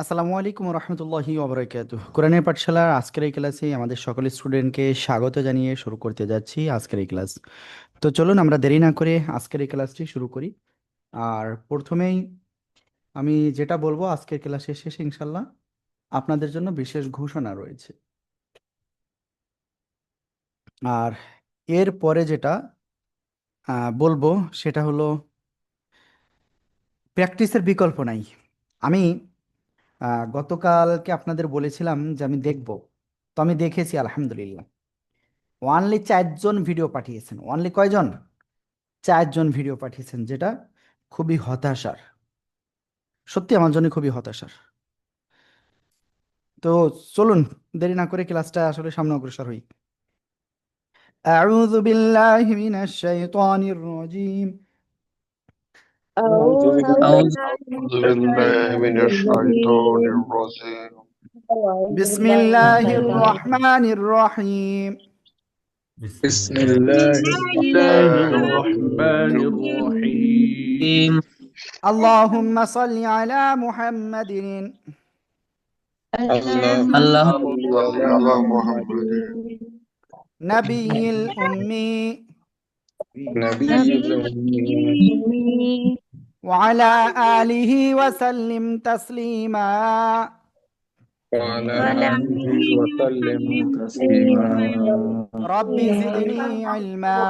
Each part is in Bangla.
আসসালামু আলাইকুম রহমতুল্লাহি ওবরাকাতুহ। কোরআনের পাঠশালার আজকের এই ক্লাসে আমাদের সকল স্টুডেন্টকে স্বাগত জানিয়ে শুরু করতে যাচ্ছি আজকের এই ক্লাস। তো চলুন আমরা দেরি না করে আজকের এই ক্লাসটি শুরু করি। আর প্রথমেই আমি যেটা বলবো, আজকের ক্লাসের শেষে ইনশাল্লাহ আপনাদের জন্য বিশেষ ঘোষণা রয়েছে। আর এর পরে যেটা বলবো সেটা হলো প্র্যাকটিসের বিকল্প নাই। আমি গতকালকে আপনাদের বলেছিলাম যে আমি দেখব, তো আমি দেখেছি আলহামদুলিল্লাহ। ওয়ানলি 4 জন ভিডিও পাঠিয়েছেন। ওয়ানলি কয়জন? 4 জন ভিডিও পাঠিয়েছেন, যেটা খুবই হতাশার। সত্যি আমার জন্য খুবই হতাশার। তো চলুন দেরি না করে ক্লাসটা আসলে সামনে অগ্রসর হই। আউযু বিল্লাহি মিনাশ শাইতানির রাজিম। أعوذ أعوذ بالله من بالله الشيطان من الشيطان الرجيم الرجيم. أعوذ بالله من বিসমিল্লাহির الشيطان রহমানির রহিম। بسم بسم الله الله الرحمن الرحمن الرحمن الرحيم الرحيم. আল্লাহুম্মা সাল্লি আলা মুহাম্মাদিন اللهم اللهم صل صل على على محمد محمد নাবিয়িল উম্মি نبي الأمي ওয়া আলা আলিহি ওয়া সাল্লিম তাসলিমা। وعلى آله وسلم تسليما রব্বি জিদনি ইলমা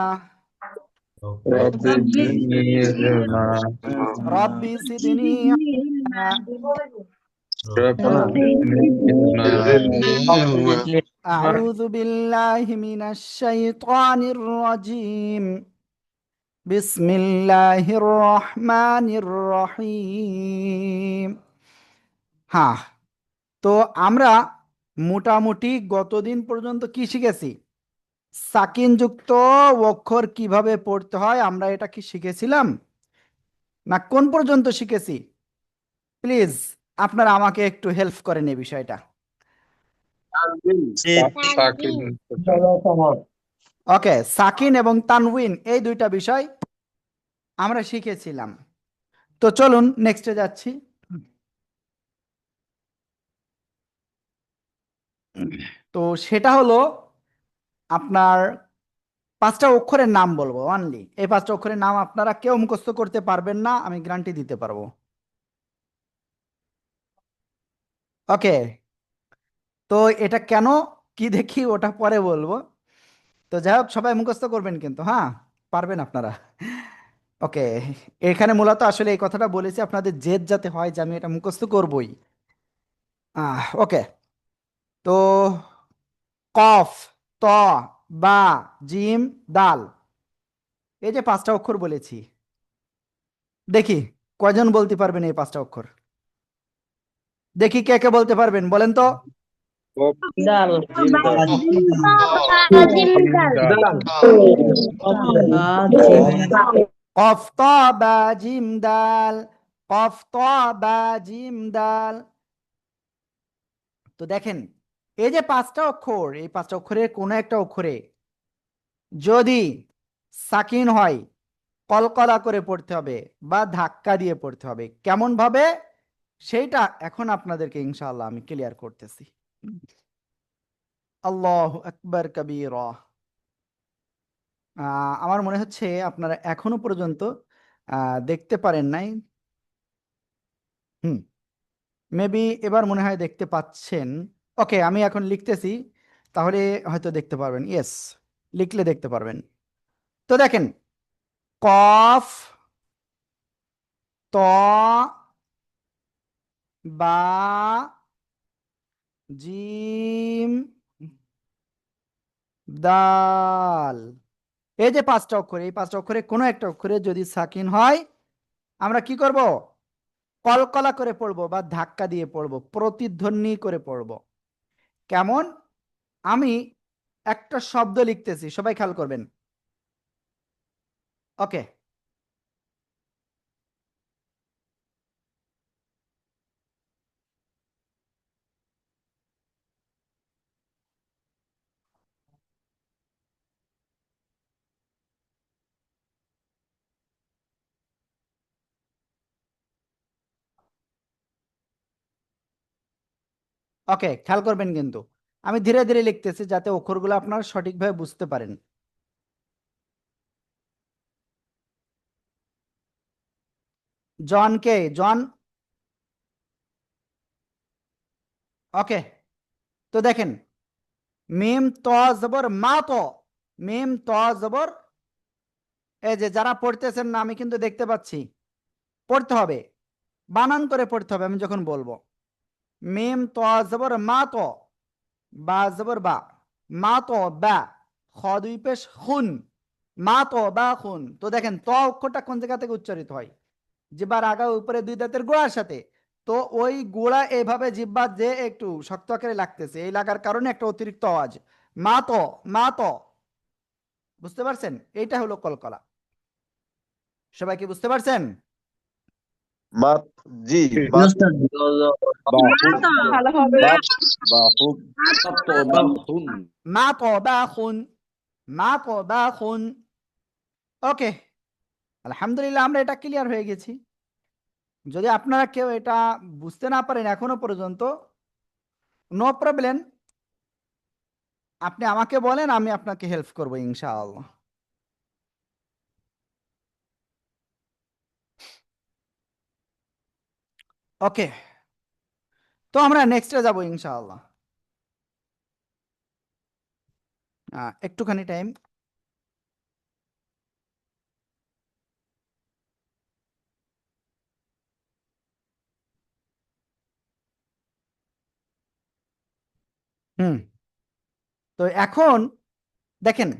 رب زدني علما রব্বি জিদনি ইলমা। رب زدني علما أعوذ بالله من الشيطان الرجيم. بسم الله الرحمن الرحيم. হ্যাঁ, তো আমরা মোটামুটি গতদিন পর্যন্ত কি শিখেছি? সাকিন যুক্ত অক্ষর কিভাবে পড়তে হয় আমরা এটা কি শিখেছিলাম, না কোন পর্যন্ত শিখেছি? প্লিজ আপনারা আমাকে একটু হেল্প করেন এই বিষয়টা। সাকিন ওকে, সাকিন এবং তানউইন এই দুইটা বিষয় আমরা শিখেছিলাম। তো চলুন নেক্সটে যাচ্ছি। তো সেটা হলো আপনার 5টা অক্ষরের নাম বলবো অনলি। এই 5টা অক্ষরের নাম আপনারা কেউ মুখস্থ করতে পারবেন না, আমি গ্যারান্টি দিতে পারবো। ওকে, তো এটা কেন কি দেখি ওটা পরে বলবো। তো যাই হোক, সবাই মুখস্থ করবেন কিন্তু, হ্যাঁ, পারবেন আপনারা। ওকে, এখানে মূলত আসলে এই কথাটা বলেছি আপনাদের জেদ যাতে হয় যে আমি এটা মুখস্থ করবই। ওকে, তো কফ, ত, বা, জিম, দাল, এই যে 5টা অক্ষর বলেছি, দেখি কয়জন বলতে পারবেন এই 5টা অক্ষর? দেখি কে কে বলতে পারবেন, বলেন তো। দাল জিম দাল دال দাল কফ, ত, বা, জিম, দাল। কফ, ত, বা, জিম, দাল। তো দেখেন, এই যে 5টা অক্ষর, এই 5টা অক্ষরের কোনো একটা অক্ষরে যদি সাকিন হয় কলকলা করে পড়তে হবে বা ধাক্কা দিয়ে পড়তে হবে। কেমন ভাবে সেইটা এখন আপনাদেরকে ইনশাআল্লাহ আমি ক্লিয়ার করতেছি। আল্লাহু আকবার কবীরা। আমার মনে হচ্ছে আপনারা এখনো পর্যন্ত দেখতে পারেন নাই। হুম, মেবি এবার মনে হয় দেখতে পাচ্ছেন। ওকে, আমি এখন লিখতেছি, তাহলে হয়তো দেখতে পারবেন। ইয়েস, লিখলে দেখতে পারবেন। তো দেখেন, কফ, ত, বা, জিম, দাল, এই যে 5টা অক্ষর, এই 5টা অক্ষরে কোনো একটা অক্ষরে যদি সাকিন হয় আমরা কি করব? কলকলা করে পড়বো বা ধাক্কা দিয়ে পড়বো, প্রতিধ্বনি করে পড়বো। কেমন? আমি একটা শব্দ লিখতেছি, সবাই খেয়াল করবেন। ওকে, ওকে, খেয়াল করবেন কিন্তু আমি ধীরে ধীরে লিখতেছি যাতে অক্ষরগুলো আপনারা সঠিকভাবে বুঝতে পারেন। জন কে? জন। ওকে, তো দেখেন, মিম ত জবর মা তো, মিম ত জবর, এই যে যারা পড়তেছেন না আমি কিন্তু দেখতে পাচ্ছি, পড়তে হবে, বানান করে পড়তে হবে আমি যখন বলবো। মিম ত জবর মা তো, বা জবর বা, মা তো বা, খ দুই পেশ খুন, মা তো বা খুন। তো দেখেন ত অক্ষরটা কোন জায়গা থেকে উচ্চারিত হয়? জিব্বার আগা উপরে দুই দাঁতের গোড়ার সাথে। তো ওই গোড়া এইভাবে জিব্বার যে একটু শক্ত আকারে লাগতেছে, এই লাগার কারণে একটা অতিরিক্ত আওয়াজ, মা তো, মা তো। বুঝতে পারছেন? এইটা হলো কলকলা। সবাই কি বুঝতে পারছেন? মাত, জি, জি মাত, ওস্তাদ। বাহুন, ভালো হবে। বাত, বাহুন, মা তো বা খুন, মা তো বা খুন। ওকে, আলহামদুলিল্লাহ আমরা এটা ক্লিয়ার হয়ে গেছি। যদি আপনারা কেউ এটা বুঝতে না পারেন এখনো পর্যন্ত, নো প্রবলেম, আপনি আমাকে বলেন, আমি আপনাকে হেল্প করবো ইনশাআল্লাহ। ওকে, তো আমরা নেক্সটে যাব ইনশাআল্লাহ। একটুখানি টাইম। হুম, তো এখন দেখেন,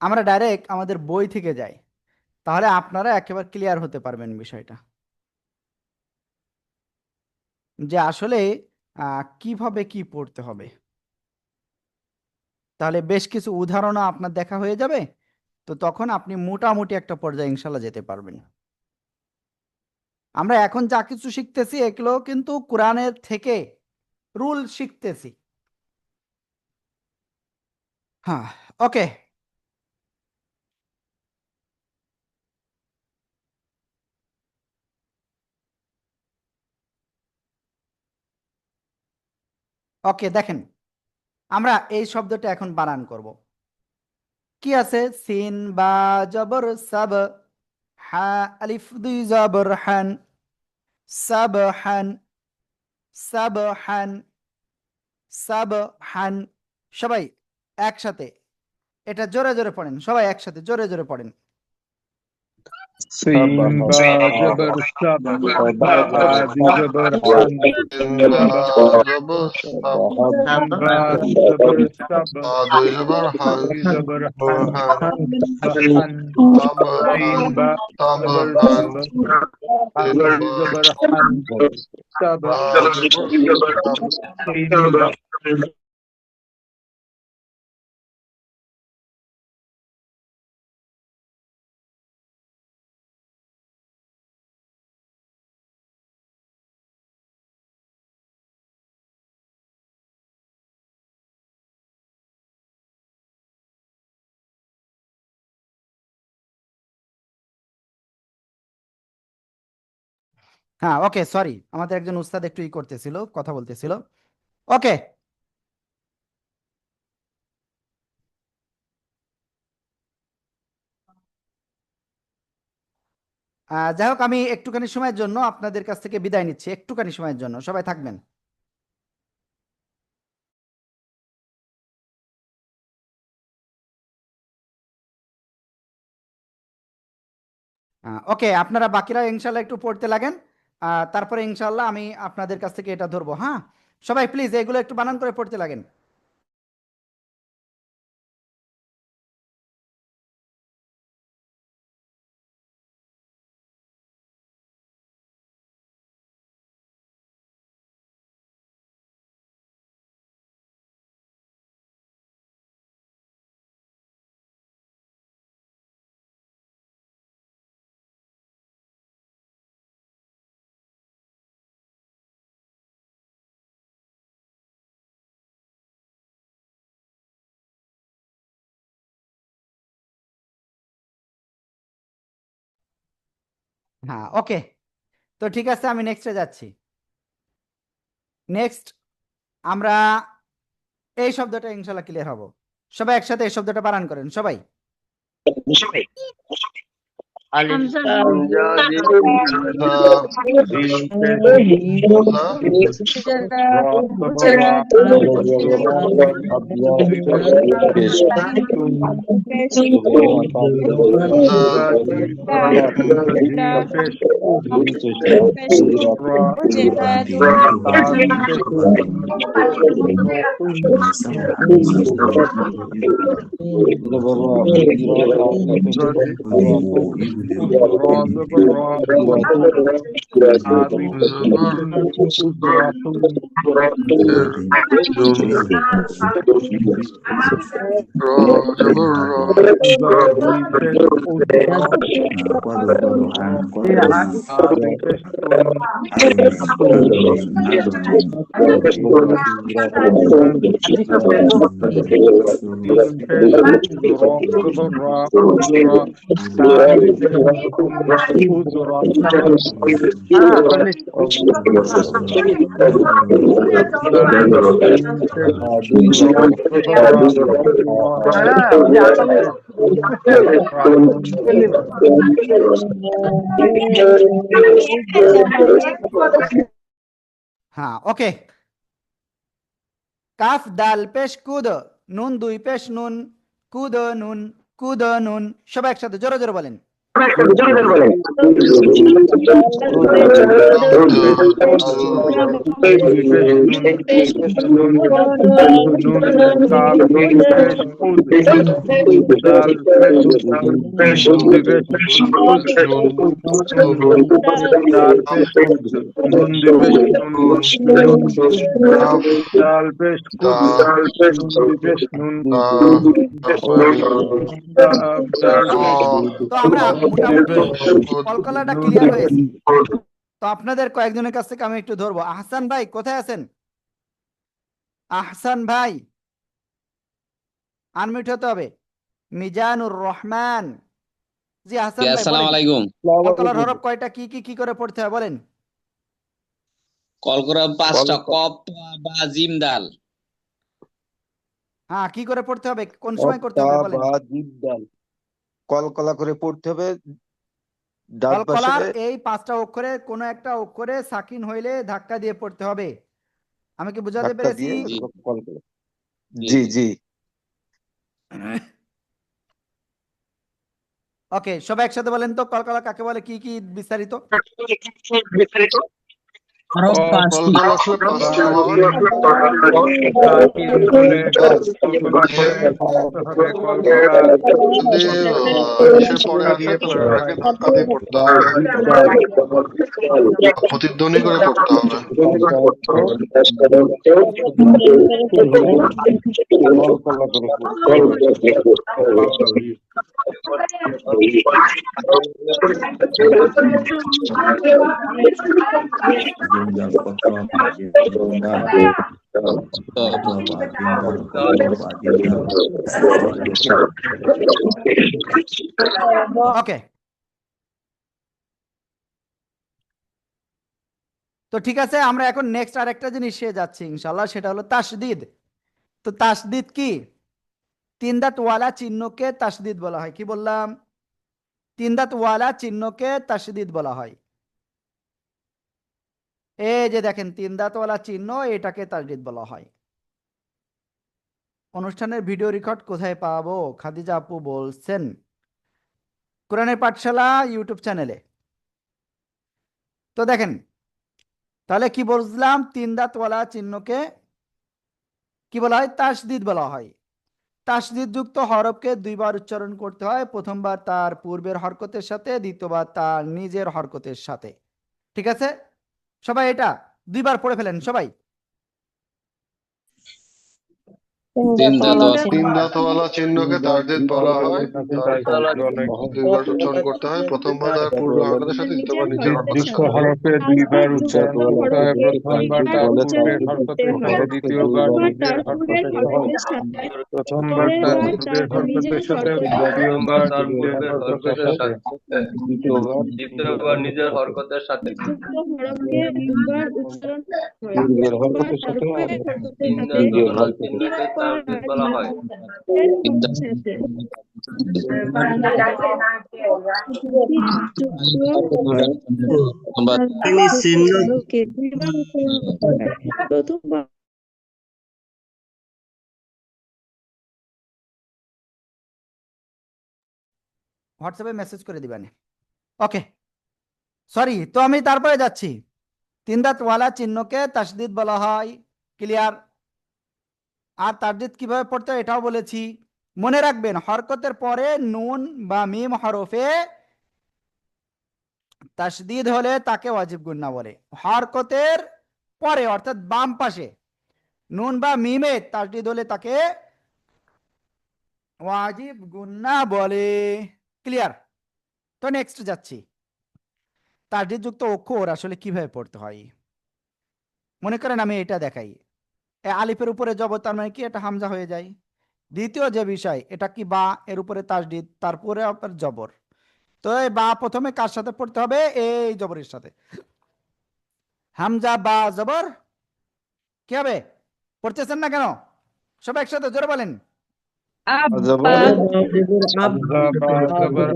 আমরা ডাইরেক্ট আমাদের বই থেকে যাই, তাহলে আপনারা একেবারে ক্লিয়ার হতে পারবেন বিষয়টা, যে আসলে কিভাবে কি পড়তে হবে। তাহলে বেশ কিছু উদাহরণও আপনার দেখা হয়ে যাবে, তো তখন আপনি মোটামুটি একটা পর্যায়ে ইনশাল্লাহ যেতে পারবেন। আমরা এখন যা কিছু শিখতেছি এগুলো কিন্তু কোরআনের থেকে রুল শিখতেছি। হ্যাঁ, ওকে, ওকে, দেখেন আমরা এই শব্দটা এখন বানান করব। কি আছে? সিন বা জবর সাব, হা আলিফ দুই জবর হান, সাব হান, সাব হান, সাব হান। সবাই একসাথে এটা জোরে জোরে পড়েন, সবাই একসাথে জোরে জোরে পড়েন। সিন বা জবর সাব, হা দুই জবর হান, সাব হান, বা জবর সাব, দুই জবর হান, হান সাব হান। সিন বা জবর সাব, হা দুই জবর হান, সাব সিন বা। হ্যাঁ, ওকে, সরি, আমাদের একজন উস্তাদ একটু করতেছিল, কথা বলতেছিল। ওকে, যাই হোক, আমি একটুখানি সময়ের জন্য আপনাদের কাছ থেকে বিদায় নিচ্ছি, একটুখানি সময়ের জন্য সবাই থাকবেন। ওকে, আপনারা বাকিরা ইনশাল্লাহ একটু পড়তে লাগেন, তারপরে ইনশাল্লাহ আমি আপনাদের কাছ থেকে এটা ধরবো। হ্যাঁ, সবাই প্লিজ এগুলো একটু বানান করে পড়তে লাগেন। হ্যাঁ, ওকে, তো ঠিক আছে, আমি নেক্সটে যাচ্ছি। নেক্সট আমরা এই শব্দটা ইনশাল্লাহ ক্লিয়ার হব। সবাই একসাথে এই শব্দটা বানান করেন সবাই। alif Hamza gym jim Hamza ra ra পেশ tun Hamza hamza jim pesh ud ra tal pesh ra tun hamza jim ud ra zabar ra alif Zabar ud ra tun Dum Ra Zabar Ra hamza jim pesh ud ra alif pesh tun Jim pesh udra zabra udra tal pesh udra tun خليك jim pesh udra zabra udra tal pesh udra tun হ্যাঁ, ওকে। কাফ দাল পেশ কুদ, নুন দুই পেশ নুন, কুদ নুন, কুদ নুন। সবাই একসাথে জোরে জোরে বলেন। Kaf jim pesh ud dal pesh nun divesh ud dal pesh ud nun divesh nun Kaf dal pesh kud Da nun divesh nun Da dal pesh তো আমরা মোটামুটি Kod কলকলাটা ক্লিয়ার হয়েছে। তো আপনাদের কয়েকজনের কাছ থেকে আমি একটু ধরবো। আহসান ভাই কোথায় আছেন? আহসান ভাই আনমিউট হতে হবে। মিজানুর রহমান, জি আহসান ভাই আসসালামু বলেন। আলাইকুম। কলকলার হরফ কয়টা, কি করে পড়তে হয় বলেন। কল করা 5টা কপ বা জিম দাল। হ্যাঁ, কি করে পড়তে হবে, কোন সময় করতে হবে বলেন। কলকলা করে পড়তে হবে। ডান পাশে কলকলার এই 5টা অক্ষরে কোন একটা অক্ষরে সাকিন হইলে ধাক্কা দিয়ে পড়তে হবে। আমি কি বুঝাতে ধাক্কা পেরেছি? দিয়ে জি। কলকলা। জি জি ওকে, সবাই একসাথে বলেন তো কলকলা কাকে বলে, কি বিস্তারিত। কলকাতা আসলে পাঁচটি হয়। সাকিন হলে কলকলা করে পড়তে হবে। কলকলা যদি ইসের পরে আসে তাহলে ওটাকে ধাক্কা দিয়ে পড়তে হবে, প্রতিধ্বনি করে পড়তে হবে। কলকলা করে ওকে, তো ঠিক আছে, আমরা এখন নেক্সট আরেকটা জিনিসে যাচ্ছি ইনশাআল্লাহ, সেটা হলো তাসদিদ। তো তাসদিদ কি? 3 দাঁত ওয়ালা চিহ্নকে তাসদিদ বলা হয়। কি বললাম? 3 দাঁত ওয়ালা চিহ্নকে তাসদিদ বলা হয়। এই যে দেখেন 3 দাঁত ওয়ালা চিহ্ন, এটাকে তাসদিদ বলা হয়। অনুষ্ঠানের ভিডিও রেকর্ড কোথায় পাবো? খাদিজা আপু বলছেন কোরআনের পাঠশালা ইউটিউব চ্যানেলে। তো দেখেন তাহলে কি বুঝলাম, 3 দাঁত ওয়ালা চিহ্নকে কি বলা হয়? তাসদিদ বলা হয়। তাসদিদ যুক্ত হরফকে 2 বার উচ্চারণ করতে হয়। প্রথমবার তার পূর্বের হরকতের সাথে, দ্বিতীয়বার তার নিজের হরকতের সাথে। ঠিক আছে, সবাই এটা 2 বার পড়ে ফেলেন সবাই। তিন দাঁতওয়ালা তিন দাঁতওয়ালা চিহ্নকে তাসদিদ বলা হয়। দুইবার উচ্চারণ করতে হয়, প্রথমবার তার পূর্ব হরকতের সাথে, দ্বিতীয়বার নিজের হরকতের দীর্ঘ সাথে। হরফে দুইবার উচ্চারণ করতে হয়, প্রথমবার তার পূর্বের হরকতের সাথে, দ্বিতীয়বার নিজের হরকতের সাথে। প্রথমবার তার পূর্বের হরকতের সাথে, দ্বিতীয়বার নিজের হরকতের সাথে। দ্বিতীয়বার নিজের হরকতের সাথে পূর্বের হরকতের সাথে আর তিন নিজের দাঁতওয়ালা হরকতের চিহ্নকে তাসদিদ বলা হয়। তিন দাঁত প্রথমবার তিনি চিহ্নকে দুইবার উচ্চারণ করতে হয়। প্রথমবার হোয়াটসঅ্যাপে মেসেজ করে দিবেন। ওকে, সরি, তো আমি তারপরে যাচ্ছি। তিন দাঁতওয়ালা চিহ্নকে তাসদিদ বলা হয়, ক্লিয়ার। আর তাসদিদ কিভাবে পড়তে হয় এটাও বলেছি। মনে রাখবেন, হরকতের পরে নুন বা মিম হরফে তাসদিদ হলে তাকে ওয়াজিব গুন্না বলে। হরকতের পরে অর্থাৎ বাম পাশে নুন বা মিমে তাসদিদ হলে তাকে ওয়াজিব গুন্না বলে, ক্লিয়ার। তো নেক্সট যাচ্ছি, তাসদিদ যুক্ত অক্ষর আসলে কিভাবে পড়তে হয়। মনে করেন আমি এটা দেখাই, আলিফের উপরে জবর, তার মানে কি এটা হামজা হয়ে যায়। দ্বিতীয় যে বিষয়, এটা কি বা, এর উপরে তাসদিদ, তারপরে আপনার জবর। তো এই বা প্রথমে কার সাথে পড়তে হবে? এই জবরের সাথে। হামজা বা জবর কি হবে? পড়তেছেন না কেন? সবাই একসাথে জোরে বলেন। হামজা বা জবর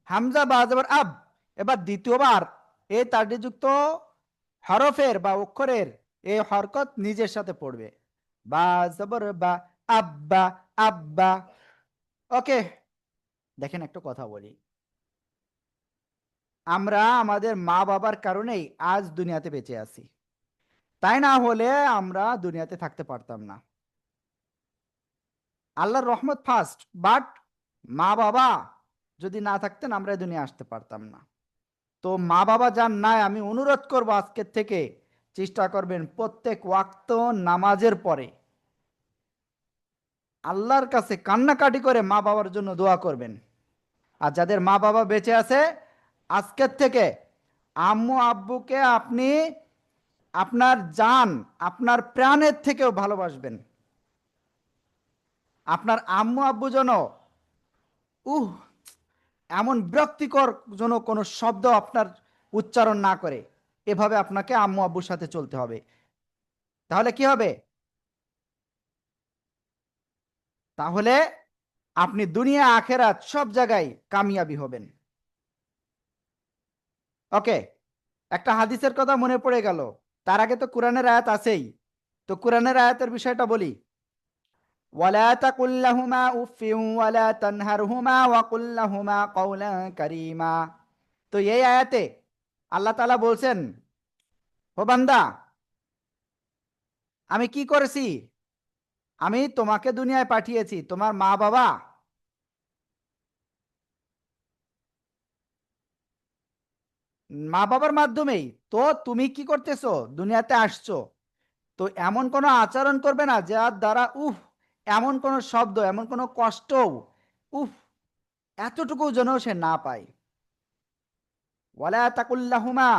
হামজা বা জবর আব। এবার দ্বিতীয়বার এই তাসদিদ যুক্ত হরফের বা অক্ষরের এই হরকত নিজের সাথে পড়বে, বা জবর বা, আব্বা আব্বা। ওকে, দেখেন একটা কথা বলি, আমরা আমাদের মা বাবার কারণেই আজ দুনিয়াতে বেঁচে আছি, তাই না হলে আমরা দুনিয়াতে থাকতে পারতাম না। আল্লাহর রহমত ফার্স্ট, বাট মা বাবা যদি না থাকতেন আমরা এই দুনিয়া আসতে পারতাম না। তো মা বাবা যার নাই, আমি অনুরোধ করব আজকের থেকে চেষ্টা করবেন প্রত্যেক ওয়াক্ত নামাজের পরে আল্লাহর কাছে কান্নাকাটি করে মা বাবার জন্য দোয়া করবেন। আর যাদের মা বাবা বেঁচে আছে, আজকের থেকে আম্মু আব্বুকে আপনি আপনার জান, আপনার প্রাণের থেকেও ভালোবাসবেন। আপনার আম্মু আব্বু যেন উহ এমন বিরক্তিকর যেন কোনো শব্দ আপনার উচ্চারণ না করে, এভাবে আপনাকে আম্মু আব্বুর সাথে চলতে হবে। তাহলে কি হবে? তাহলে আপনি দুনিয়া আখেরাত সব জায়গায় কামিয়াবি হবেন। ওকে, একটা হাদিসের কথা মনে পড়ে গেল, তার আগে তো কোরআনের আয়াত আছেই। তো কোরআনের আয়াতের বিষয়টা বলি। ওয়ালা তাকুল লাহুমা উফিন ওয়ালা তানহারহুমা ওয়া কুল লাহুমা কাওলান কারীমা। তো এই আয়াতে আল্লাহ তাআলা বলছেন, ও বান্দা, আমি কি করেছি? আমি তোমাকে দুনিয়ায় পাঠিয়েছি তোমার মা বাবা মা বাবার মাধ্যমেই। তো তুমি কি করতেছো? দুনিয়াতে আসছো, তো এমন কোনো আচরণ করবে না যার দ্বারা এমন কোনো শব্দ, এমন কোনো কষ্ট উফ এতটুকু যেন সে না পায়। ওয়ালা তাকুল্লাহুমা,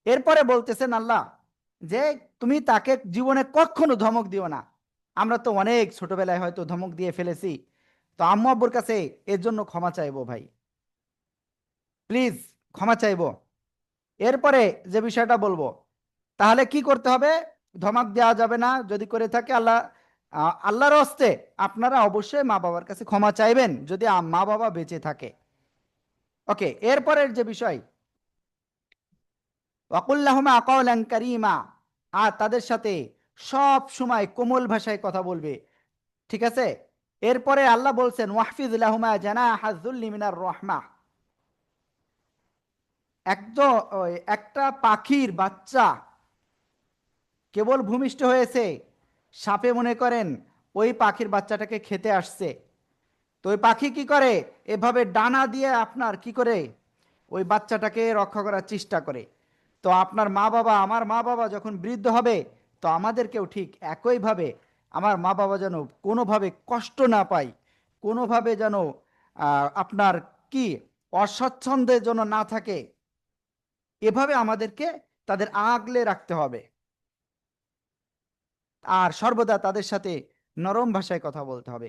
এরপরে বলতেছেন আল্লাহ যে তুমি তাকে জীবনে কখনো ধমক দিও না। আমরা তো অনেক ছোটবেলায় হয়তো ধমক দিয়ে ফেলেছি, তো আম্মু আব্বুর কাছে এর জন্য ক্ষমা চাইবো ভাই, প্লিজ ক্ষমা চাইবো। এরপরে যে বিষয়টা বলবো, তাহলে কি করতে হবে? ধমক দেওয়া যাবে না, যদি করে থাকে আল্লাহর হস্তে আপনারা অবশ্যই মা বাবার কাছে ক্ষমা চাইবেন যদি মা বাবা বেঁচে থাকে। ওকে, এরপরের যে বিষয়, ওয়াকুল্লাহুমা কাওলান কারীমা, আর তাদের সাথে সব সময় কোমল ভাষায় কথা বলবে, ঠিক আছে? এরপরে আল্লাহ বলছেন ওয়াহফিজ লাহুমা জানাহা যুল্লি মিনার রাহমা। একদম একটা পাখির বাচ্চা কেবল ভূমিষ্ঠ হয়েছে, সাপে মনে করেন ওই পাখির বাচ্চাটাকে খেতে আসছে, তো ওই পাখি কি করে? এভাবে ডানা দিয়ে আপনার কি করে ওই বাচ্চাটাকে রক্ষা করার চেষ্টা করে। তো আপনার মা বাবা, আমার মা বাবা যখন বৃদ্ধ হবে, তো তো আমাদেরকেও ঠিক একইভাবে আমার মা বাবা যেন কোনোভাবে কষ্ট না পায়, কোনোভাবে যেন আপনার কি অস্বচ্ছন্দে যেন না থাকে, এভাবে আমাদেরকে তাদের আগলে রাখতে হবে। আর সর্বদা তাদের সাথে নরম ভাষায় কথা বলতে হবে।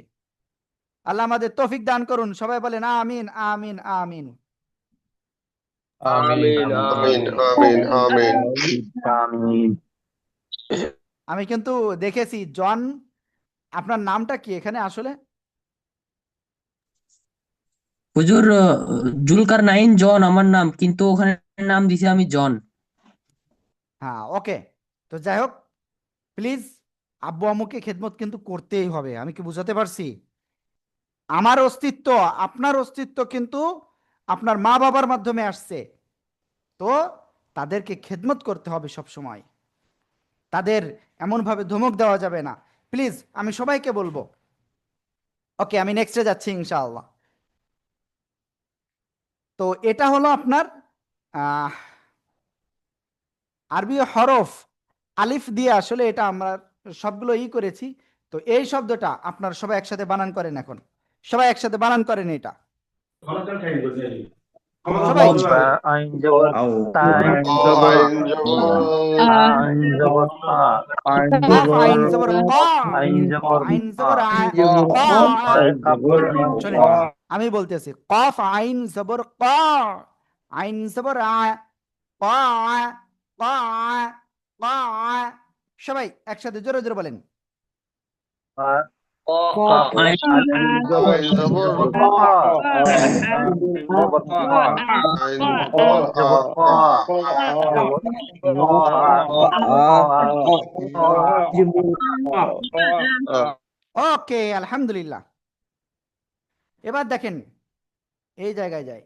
আল্লাহ আমাদের তৌফিক দান করুন, সবাই বলেন আমিন আমিন আমিন। আমিন আমিন আমিন আমিন আমিন। আমি কিন্তু দেখেছি জন, আপনার নামটা কি এখানে আসলে? হুজুর, জুলকার নাইন জন আমার নাম, কিন্তু ওখানে নাম দিছি আমি জন। হ্যাঁ, ওকে। তো যাই হোক, প্লিজ আব্বু আম্মুকে খেদমত কিন্তু করতেই হবে। আমি কি বুঝাতে পারছি? আমার অস্তিত্ব, আপনার অস্তিত্ব কিন্তু আপনার মা বাবার মাধ্যমে আসছে। তো তাদেরকে খেদমত করতে হবে সব সময়, তাদের এমনভাবে ধমক দেওয়া যাবে না। প্লিজ, আমি সবাইকে বলবো। ওকে, আমি নেক্সটে যাচ্ছি ইনশাআল্লাহ। তো এটা হলো আপনার আহ, আরবি হরফ আলিফ দিয়ে, আসলে এটা আমরা সবগুলো করেছি। তো এই শব্দটা আপনারা সবাই একসাথে বানান করেন। এখন সবাই একসাথে বানান করেন এটা সবাই। আইন জবর আও তাই জবর আইন জবর আইন জবর আইন কফ জবর আইন জবর ক, আইন জবর আইন জবর ক। শোনেন, আমি বলতেছি কফ আইন জবর ক, আইন জবর ক, ক, ক। সবাই একসাথে জোরে জোরে বলেন। আইন জবর আইন জবর আইন জবর আইন জবর ওকে, আলহামদুলিল্লাহ। এবার দেখেন, এই জায়গায় যায়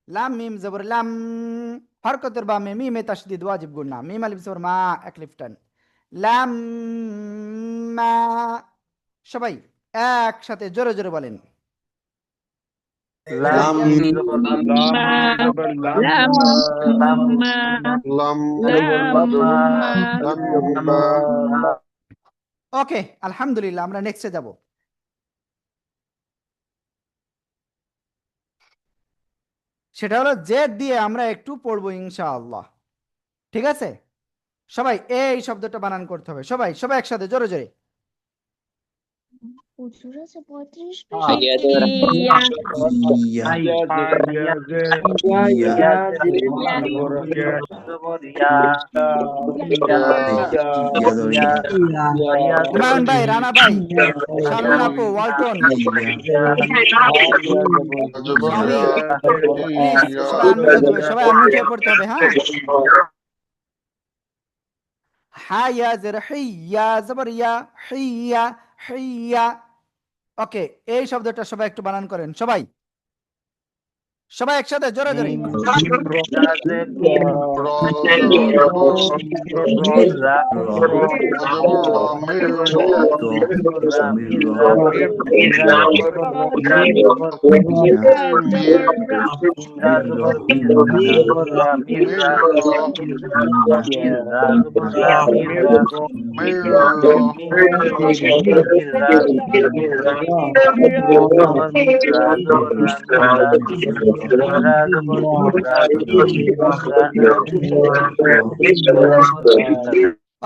লাম মিম জবর লাম, হরকতের বামে মিমে তাসদিদ ওয়াজিব গুন্না, মিম আলিফ জবর মা এক লিফ টান, লাম মা। সবাই একসাথে জোরে জোরে বলেন। লাম জবর লাম জবর লাম লাম লাম ওকে, আলহামদুলিল্লাহ। আমরা নেক্সটে যাব। সেটা হলো জেড দিয়ে আমরা একটু পড়বো ইনশাআল্লাহ। ঠিক আছে, সবাই এই শব্দটা বানান করতে হবে। সবাই সবাই একসাথে জোরে জোরে। হুজুর আছে 35 হাইয়াদের ইয়া ইয়া হুমায়ুন ভাই, রানা ভাই, শারমিন আপু, ওয়ালটন, স্বামী, প্লিজ সবাই আনমিউট হতে হবে, সবাই আনমিউট হয়ে পড়তে হবে। হ্যাঁ, হায়া জের হিয়া জবর ইয়া, হিয়া হিয়া। ওকে, এই শব্দটা সবাই একটু বানান করেন। সবাই সবাই একসাথে জোরে জোরে।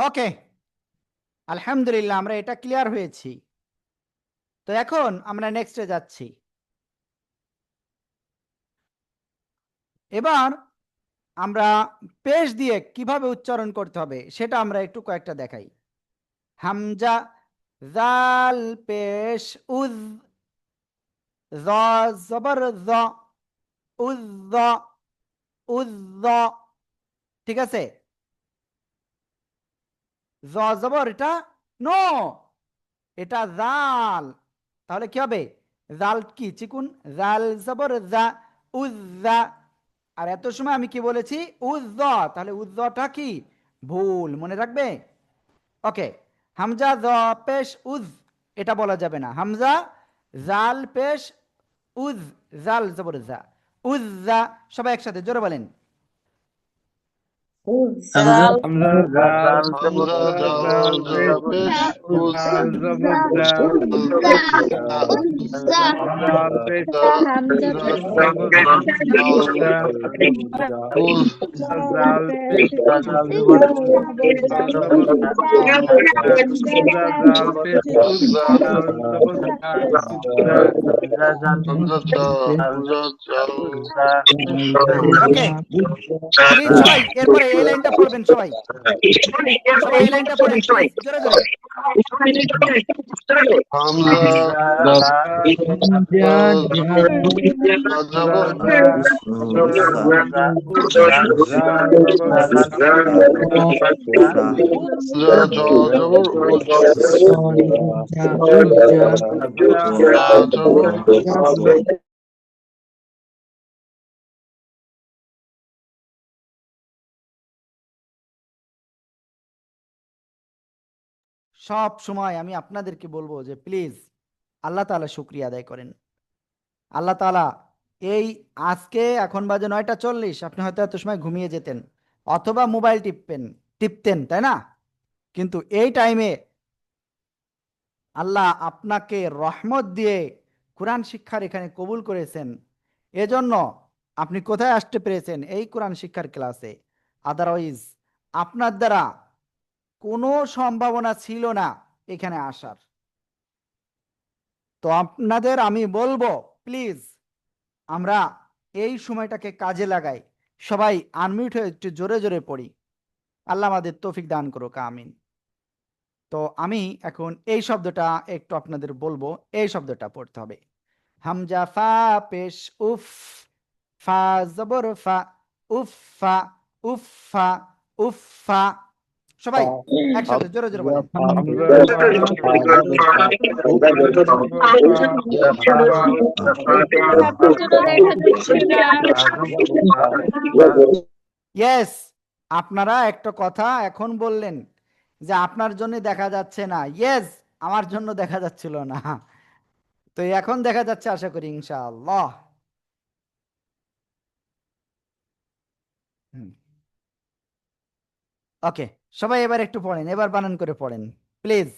ওকে, আলহামদুলিল্লাহ, আমরা এটা ক্লিয়ার হয়েছি। তো এখন আমরা নেক্সটে যাচ্ছি। এবার আমরা পেশ দিয়ে কিভাবে উচ্চারণ করতে হবে সেটা আমরা একটু কয়েকটা দেখাই। হামজা, জাল পেশ উজ, য জবর য, উজ উজ। ঠিক আছে, জ জবর এটা নো, এটা জাল। তাহলে কি হবে? জাল কি চিকুন, জাল জবর জা, উজ্জা। আর এত সময় আমি কি বলেছি? উজ্জ। তাহলে উজ্জটা কি ভুল, মনে রাখবে। ওকে, হামজা জ পেশ উজ এটা বলা যাবে না। হামজা জাল পেশ উজ, জাল জবর জা, উজ্জা। সবাই একসাথে জোরে বলেন। হামজা হামজা জাল হামজা জাল পেশ পেশ উজ জাল জবর জাল জাল পেশ জবর জা উজ জাল পেশ জাল জবর হামজা জাল পেশ উজ জাল জবর জা হামজা জাল ওকে, প্লিজ সবাই এরপরে এই লাইনটা পড়বেন। সবাই সবাই এই লাইনটা পড়েন প্লিজ, জোরে জোরে। হামজা জবর জবর উজ জবর সব সময় আমি আপনাদেরকে বলবো যে প্লিজ আল্লাহ তাআলা শুকরিয়া আদায় করেন। আল্লাহ তাআলা এই আজকে এখন বাজে 9:40, আপনি হয়তো এত সময় ঘুমিয়ে যেতেন অথবা মোবাইল টিপতেন, তাই না? কিন্তু এই টাইমে আল্লাহ আপনাকে রহমত দিয়ে কোরআন শিক্ষার এখানে কবুল করেছেন। এজন্য আপনি কোথায় আসতে পেরেছেন? এই কোরআন শিক্ষার ক্লাসে। আদারওয়াইজ আপনার দ্বারা কোনো সম্ভাবনা ছিল না এখানে আসার। তো আপনাদের আমি বলবো প্লিজ আমরা এই সময়টাকে কাজে লাগাই। সবাই আনমিউট হয়ে একটু জোরে জোরে পড়ি। আল্লাহ আমাদের তৌফিক দান করুক, আমিন। তো আমি এখন এই শব্দটা একটু আপনাদের বলবো। এই শব্দটা পড়তে হবে। হামজা ফা পেশ উফ, ফা জবর ফা, উফফা উফফা উফফা। সবাই একসাথে জোরে জোরে বলেন। ইয়েস, আপনারা একটা কথা এখন বললেন যে আপনার জন্য দেখা যাচ্ছে না। ইয়েস, আমার জন্য দেখা যাচ্ছিল না, তো এখন দেখা যাচ্ছে আশা করি ইনশাআল্লাহ। ওকে, সবাই এবার একটু পড়েন, এবার বানান করে পড়েন প্লিজ।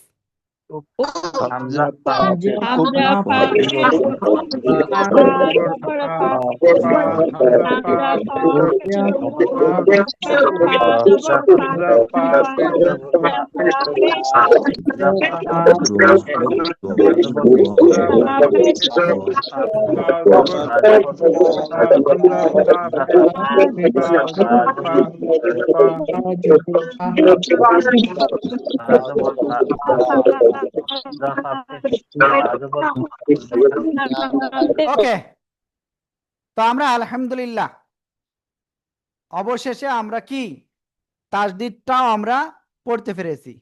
হামজা হামজা ফা ওকে, তো আমরা আলহামদুলিল্লাহ অবশেষে আমরা কি তাসদীদটাও আমরা পড়তে পেরেছি।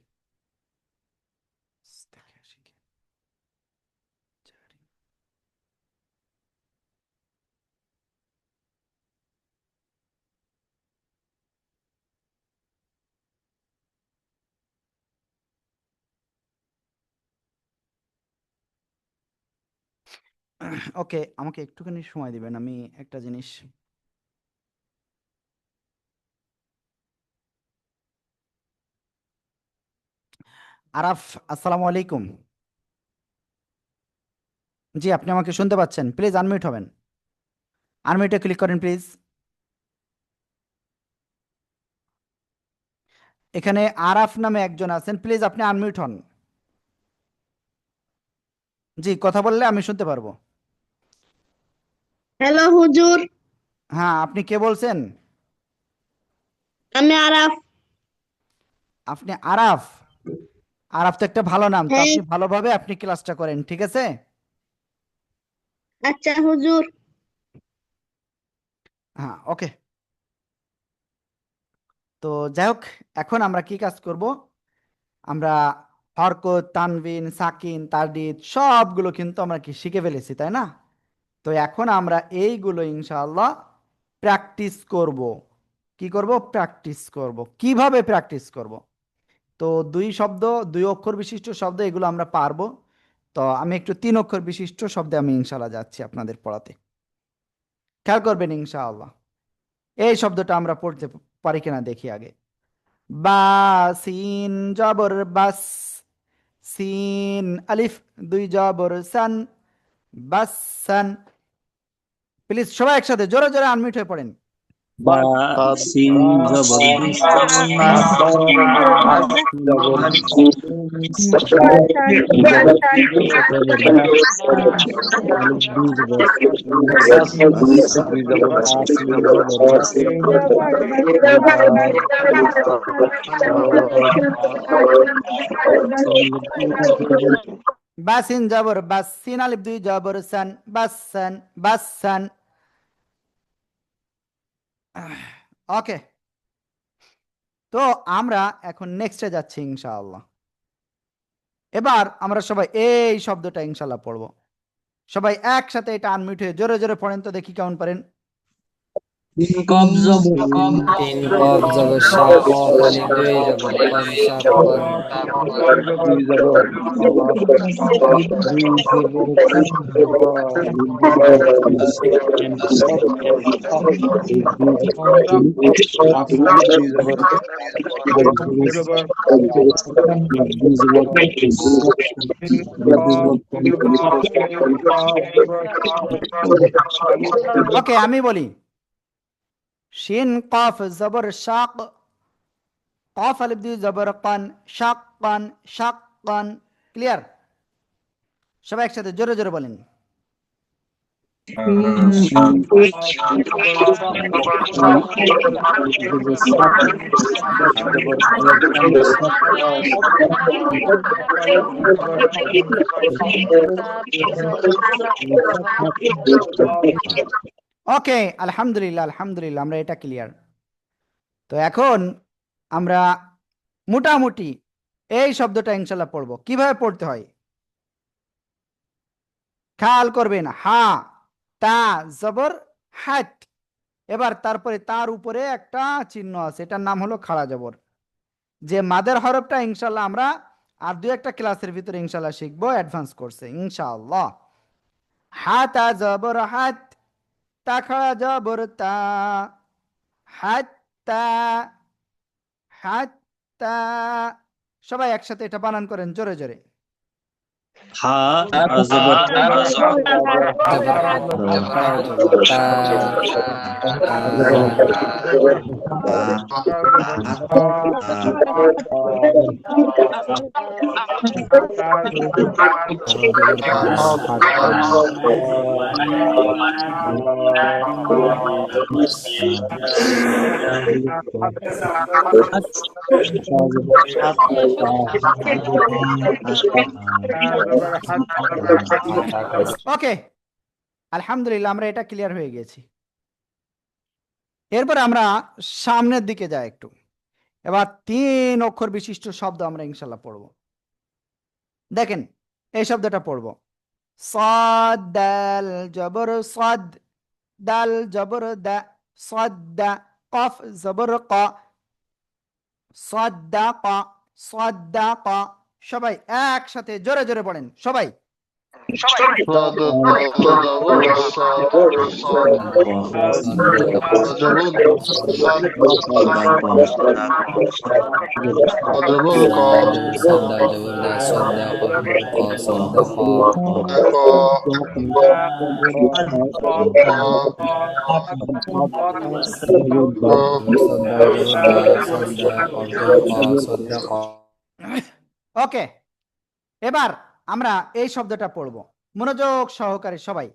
ওকে, আমাকে একটুখানি সময় দিবেন, আমি একটা জিনিস। আরাফ, আসসালামু আলাইকুম। জি, আপনি আমাকে শুনতে পাচ্ছেন? প্লিজ আনমিউট হবেন। আনমিউটে ক্লিক করেন প্লিজ। এখানে আরাফ নামে একজন আছেন, প্লিজ আপনি আনমিউট হন। জি, কথা বললে আমি শুনতে পারবো। হ্যালো হুজুর, হ্যাঁ, আপনি কে বলছেন? আমি আরাফ। আপনি আরাফ? আরাফ তো একটা ভালো নাম, তো হ্যাঁ, আপনি ভালোভাবে আপনি ক্লাসটা করেন, ঠিক আছে? আচ্ছা হুজুর। হ্যাঁ, ওকে। তো যাই হোক, এখন আমরা কি কাজ করব? আমরা হরকত, তানবিন, সাকিন, তারদিদ সবগুলো কিন্তু আমরা কি শিখে ফেলেছি, তাই না? তো এখন আমরা এইগুলো ইনশাআল্লাহ প্র্যাকটিস করব। কি করব? প্র্যাকটিস করব। কিভাবে প্র্যাকটিস করব? তো দুই অক্ষর বিশিষ্ট শব্দ এগুলো আমরা পারবো। তো আমি একটু 3 অক্ষর বিশিষ্ট শব্দে আমি ইনশাআল্লাহ যাচ্ছি আপনাদের পড়াতে। খেয়াল করবেন ইনশাআল্লাহ। এই শব্দটা আমরা পড়তে পারি কিনা দেখি আগে। বা সিন জবর বাস, সিন আলিফ দুই জবর সান, বাসান। প্লিজ সবাই একসাথে জোরে জোরে আনমিউট হয়ে পড়েন। বা সিন জবর বিস, বাসিন জবর বাস, সিন আলিফ দুই জবর সান, বাসান বাসান। ওকে, তো আমরা এখন নেক্সটে যাচ্ছি ইনশাআল্লাহ। এবার আমরা সবাই এই শব্দটা ইনশাআল্লাহ পড়বো। সবাই একসাথে এটা আনমিউট হয়ে জোরে জোরে পড়েন তো দেখি কেমন পারেন। কব জবর কব, তিন কব জবর শা, কফ আলিফ দুই জবর কন, শাক কন। ওকে, আমি বলি শিন কফ জবর শাক, কফ আলিফ দুই জবর কান, শাক কান, শাক কান। ক্লিয়ার? সবাই একসাথে জোরে জোরে বলেন। ওকে, আলহামদুলিল্লাহ আলহামদুলিল্লাহ, আমরা এটা ক্লিয়ার। তো এখন আমরা মোটামুটি এই শব্দটা ইনশাল্লাহ পড়বো। কিভাবে পড়তে হয় খেয়াল করবেন। হা তা জবর হাত, এবার তারপরে তার উপরে একটা চিহ্ন আছে, এটার নাম হলো খাড়া জবর। যে মাদের হরফটা ইনশাল্লাহ আমরা আর দু একটা ক্লাসের ভিতরে ইনশাল্লাহ শিখবো অ্যাডভান্স কোর্সে ইনশাআল্লাহ। হাতা জবর হাত, তা খাড়া জবর তা, হাত্তা হাত্তা। সবাই একসাথে এটা বানান করেন জোরে জোরে। হা জবর ওকে, আলহামদুলিল্লাহ, আমরা এটা ক্লিয়ার হয়ে গেছি। এরপর আমরা সামনের দিকে যাই একটু। এবার 3 অক্ষর বিশিষ্ট শব্দ আমরা ইনশাল্লাহ পড়ব। দেখেন এই শব্দটা পড়ব। সাদ দাল জবর সাদ, দাল জবর দা, সাদ্দা। কফ জবর ক, সাদ্দাকা সাদ্দাকা। সবাই একসাথে জোরে জোরে পড়েন সবাই। ওকে, এবার আমরা এই শব্দটা পড়ব মনোযোগ সহকারে সবাই।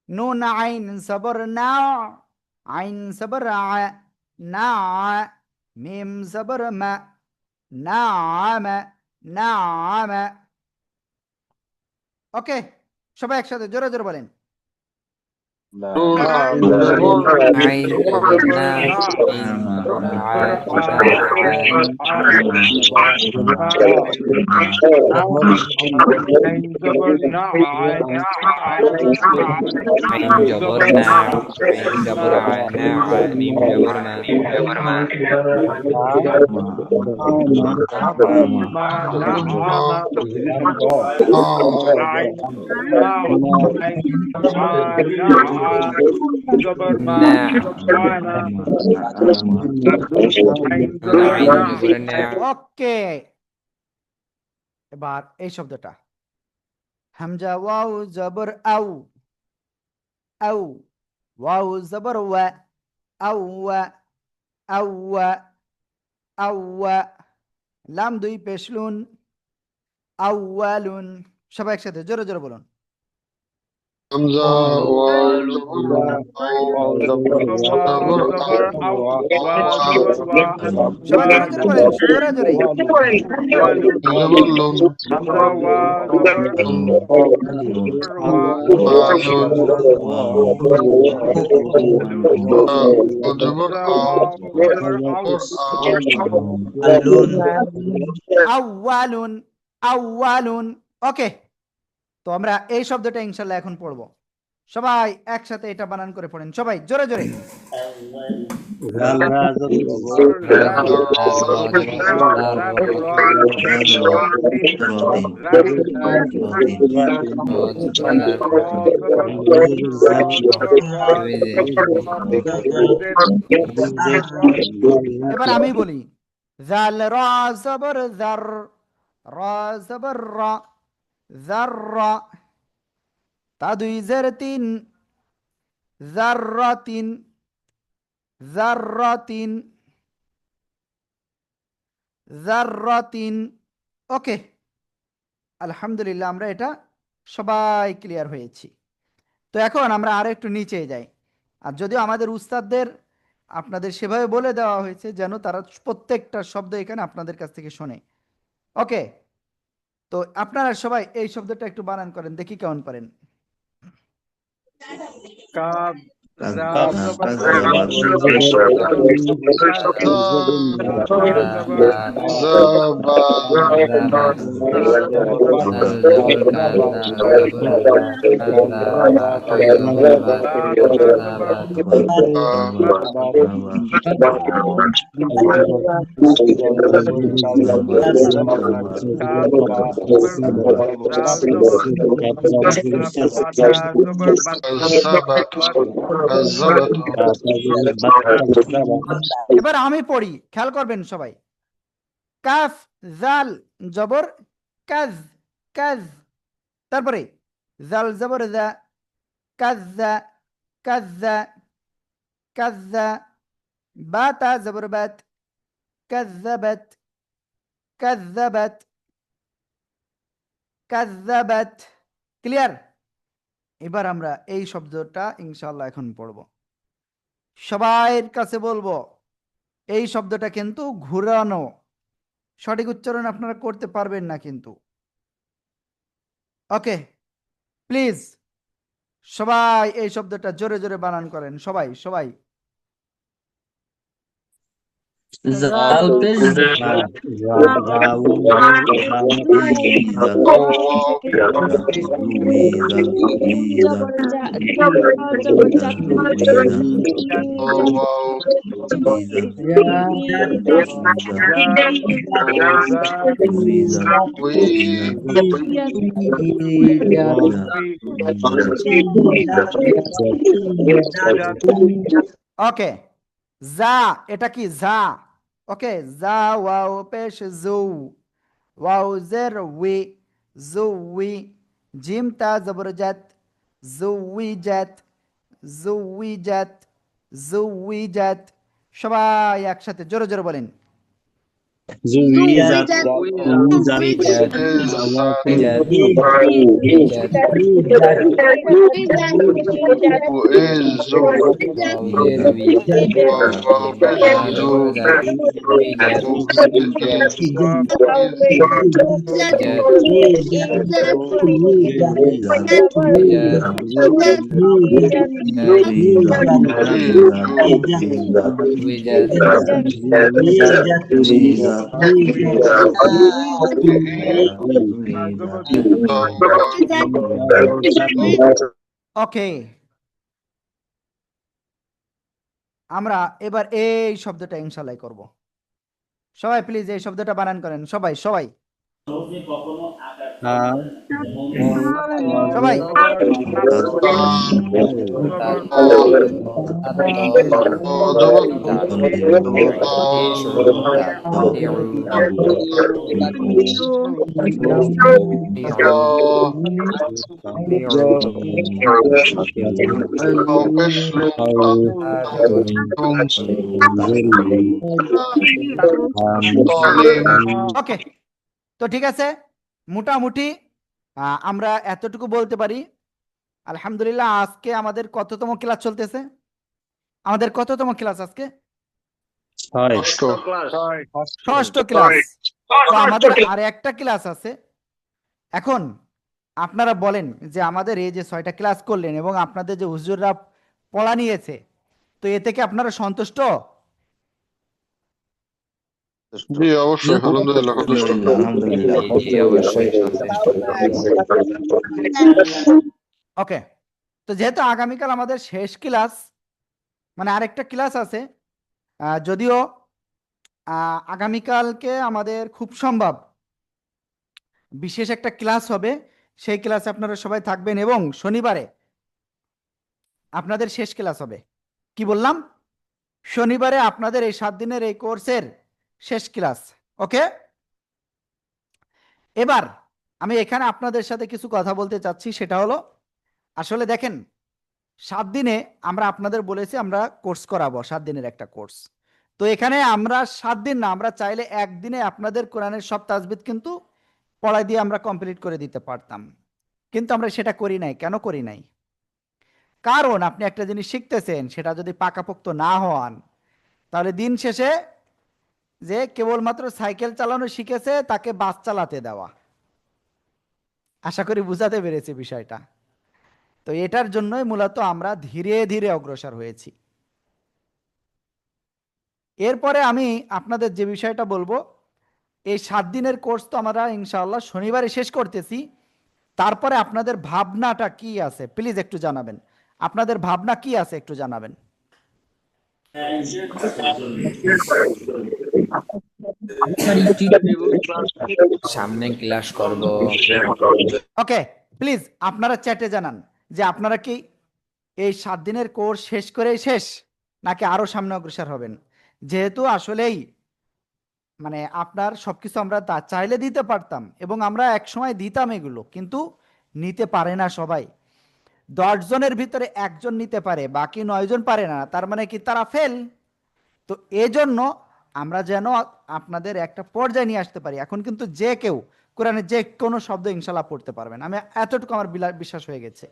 নুন আইন জবর না, আইন জবর আ, না, মিম জবর মা, নাম নাম। ওকে, সবাই একসাথে জোরে জোরে বলেন। জবর মা না মানা আইন জবর আইন না জবর না ওকে, এবার এই শব্দটা হামজা ওয়াও জবর আউ, আউ, ওয়াও জবর ওয়া, আউ ওয়া, আউ ওয়া, আউ ওয়া, লাম দুই পেশলুন, আউয়ালুন। সবাই একসাথে জোরে জোরে বলুন। হামজা ওয়াও জবর আউ, জবর আউ, সবাই জোরে জোরে বলেন, জোরে জোরে। জবর লুম, জবর আউ, আউয়ালুন, আউয়ালুন। ওকে, তো আমরা এই শব্দটা ইনশাল্লাহ এখন পড়বো। সবাই একসাথে এটা বানান করে পড়েন, সবাই জোরে জোরে। এবার আমি বলি, জাল রা জবর জার, রা জবর রা, জার রা, তা দুই জের তিন, জাররাতিন, জাররাতিন, জাররাতিন। ওকে, আলহামদুলিল্লাহ আমরা এটা সবাই ক্লিয়ার হয়েছি। তো এখন আমরা আরো একটু নিচে যাই। আর যদিও আমাদের উস্তাদদের আপনাদের সেভাবে বলে দেওয়া হয়েছে যেন তারা প্রত্যেকটা শব্দ এখানে আপনাদের কাছ থেকে শোনে। ওকে, তো আপনারা সবাই এই শব্দটা একটু বানান করেন, দেখি কেমন পারেন। কাব এবার আমি পড়ি, খেয়াল করবেন সবাই। কাফ জাল জবর কাজ, কাজ, তারপরে জাল জবর জা, কাজ্জা, কাজ্জা, কাজ্জা, বাতা জবর বাত, কাজ্জাবাত, কাজ্জাবাত, কাজ্জাবাত। ক্লিয়ার? এবার আমরা এই শব্দটা ইনশাআল্লাহ এখন পড়ব। সবাইয়ের কাছে বলবো এই শব্দটা কিন্তু ঘুরানো, সঠিক উচ্চারণ আপনারা করতে পারবেন না কিন্তু। ওকে, প্লিজ সবাই এই শব্দটা জোরে জোরে বানান করেন, সবাই সবাই। জাল পেশ ওকে, জা এটা কি জা? ওকে, জা ওয়াও পেশ জু, ওয়াও জের উই, জুই, জিম তা জবরজাত, জুইজাত, জুইজাত, জুইজাত। সবাই একসাথে জোরে জোরে বলেন। ওকে, আমরা এবার এই শব্দটা ইনশাআল্লাহ করব। সবাই প্লিজ এই শব্দটা বানান করেন, সবাই সবাই। সবাই জবর পেশ ওকে। তো ঠিক আছে, মোটামুটি আমরা এতটুকু বলতে পারি। আলহামদুলিল্লাহ, আজকে আমাদের কততম ক্লাস চলতেছে? আমাদের কততম ক্লাস আজকে? ষষ্ঠ ক্লাস। তো আমাদের আর একটা ক্লাস আছে। এখন আপনারা বলেন যে আমাদের এই যে 6টা ক্লাস করলেন এবং আপনাদের যে হুজুররা পড়া নিয়েছে, তো এ থেকে আপনারা সন্তুষ্ট? জি অবশ্যই, আলহামদুলিল্লাহ সন্তুষ্ট। ওকে। তো যেহেতু আগামীকাল আমাদের শেষ ক্লাস, মানে আরেকটা ক্লাস আছে, যদিও আগামীকালকে আমাদের খুব সম্ভব বিশেষ একটা ক্লাস হবে, সেই ক্লাসে আপনারা সবাই থাকবেন এবং শনিবারে আপনাদের শেষ ক্লাস হবে। কি বললাম? শনিবারে আপনাদের এই 7 দিনের এই কোর্সের শেষ ক্লাস। ওকে। এবার আমি এখানে আপনাদের সাথে কিছু কথা বলতে চাচ্ছি, সেটা হলো আসলে দেখেন 7 দিনে আমরা আপনাদের বলেছি আমরা কোর্স করাবো, 7 দিনের একটা কোর্স। তো এখানে আমরা 7 দিন না, আমরা চাইলে একদিনে আপনাদের কোরআনের সব তাজবিদ কিন্তু পড়াই দিয়ে আমরা কমপ্লিট করে দিতে পারতাম, কিন্তু আমরা সেটা করি নাই। কেন করি নাই? কারণ আপনি একটা জিনিস শিখতেছেন, সেটা যদি পাকাপোক্ত না হন, তাহলে দিন শেষে যে কেবলমাত্র সাইকেল চালানো শিখেছে তাকে বাস চালাতে দেওয়া। আশা করি বুঝাতে পেরেছি বিষয়টা। তো এটার জন্যই মূলত আমরা ধীরে ধীরে অগ্রসর হয়েছি। এরপরে আমি আপনাদের যে বিষয়টা বলবো, এই 7 দিনের কোর্স তো আমরা ইনশাআল্লাহ শনিবারে শেষ করতেছি। তারপরে আপনাদের ভাবনাটা কি আছে প্লিজ একটু জানাবেন। আপনাদের ভাবনা কি আছে একটু জানাবেন। সামনে ক্লাস করব। ওকে, প্লিজ আপনারা চ্যাটে জানান যে আপনারা কি এই 7 দিনের কোর্স শেষ করেই শেষ, নাকি আরো সামনে অগ্রসর হবেন। যেহেতু আসলেই মানে আপনার সবকিছু আমরা তা চাইলে দিতে পারতাম এবং আমরা এক সময় দিতাম এগুলো, কিন্তু নিতে পারে না সবাই। 10 জনের ভিতরে একজন নিতে পারে, বাকি 9 জন পারে না, তার মানে কি তারা ফেল। তো এজন্য আমরা যেন আপনাদের একটা পর্যায়ে নিয়ে আসতে পারি। এখন কিন্তু যে কেউ কোরআনের যে কোনো শব্দ ইনশাল্লাহ পড়তে পারবেন, আমি এতটুকু আমার বিশ্বাস হয়ে গেছে।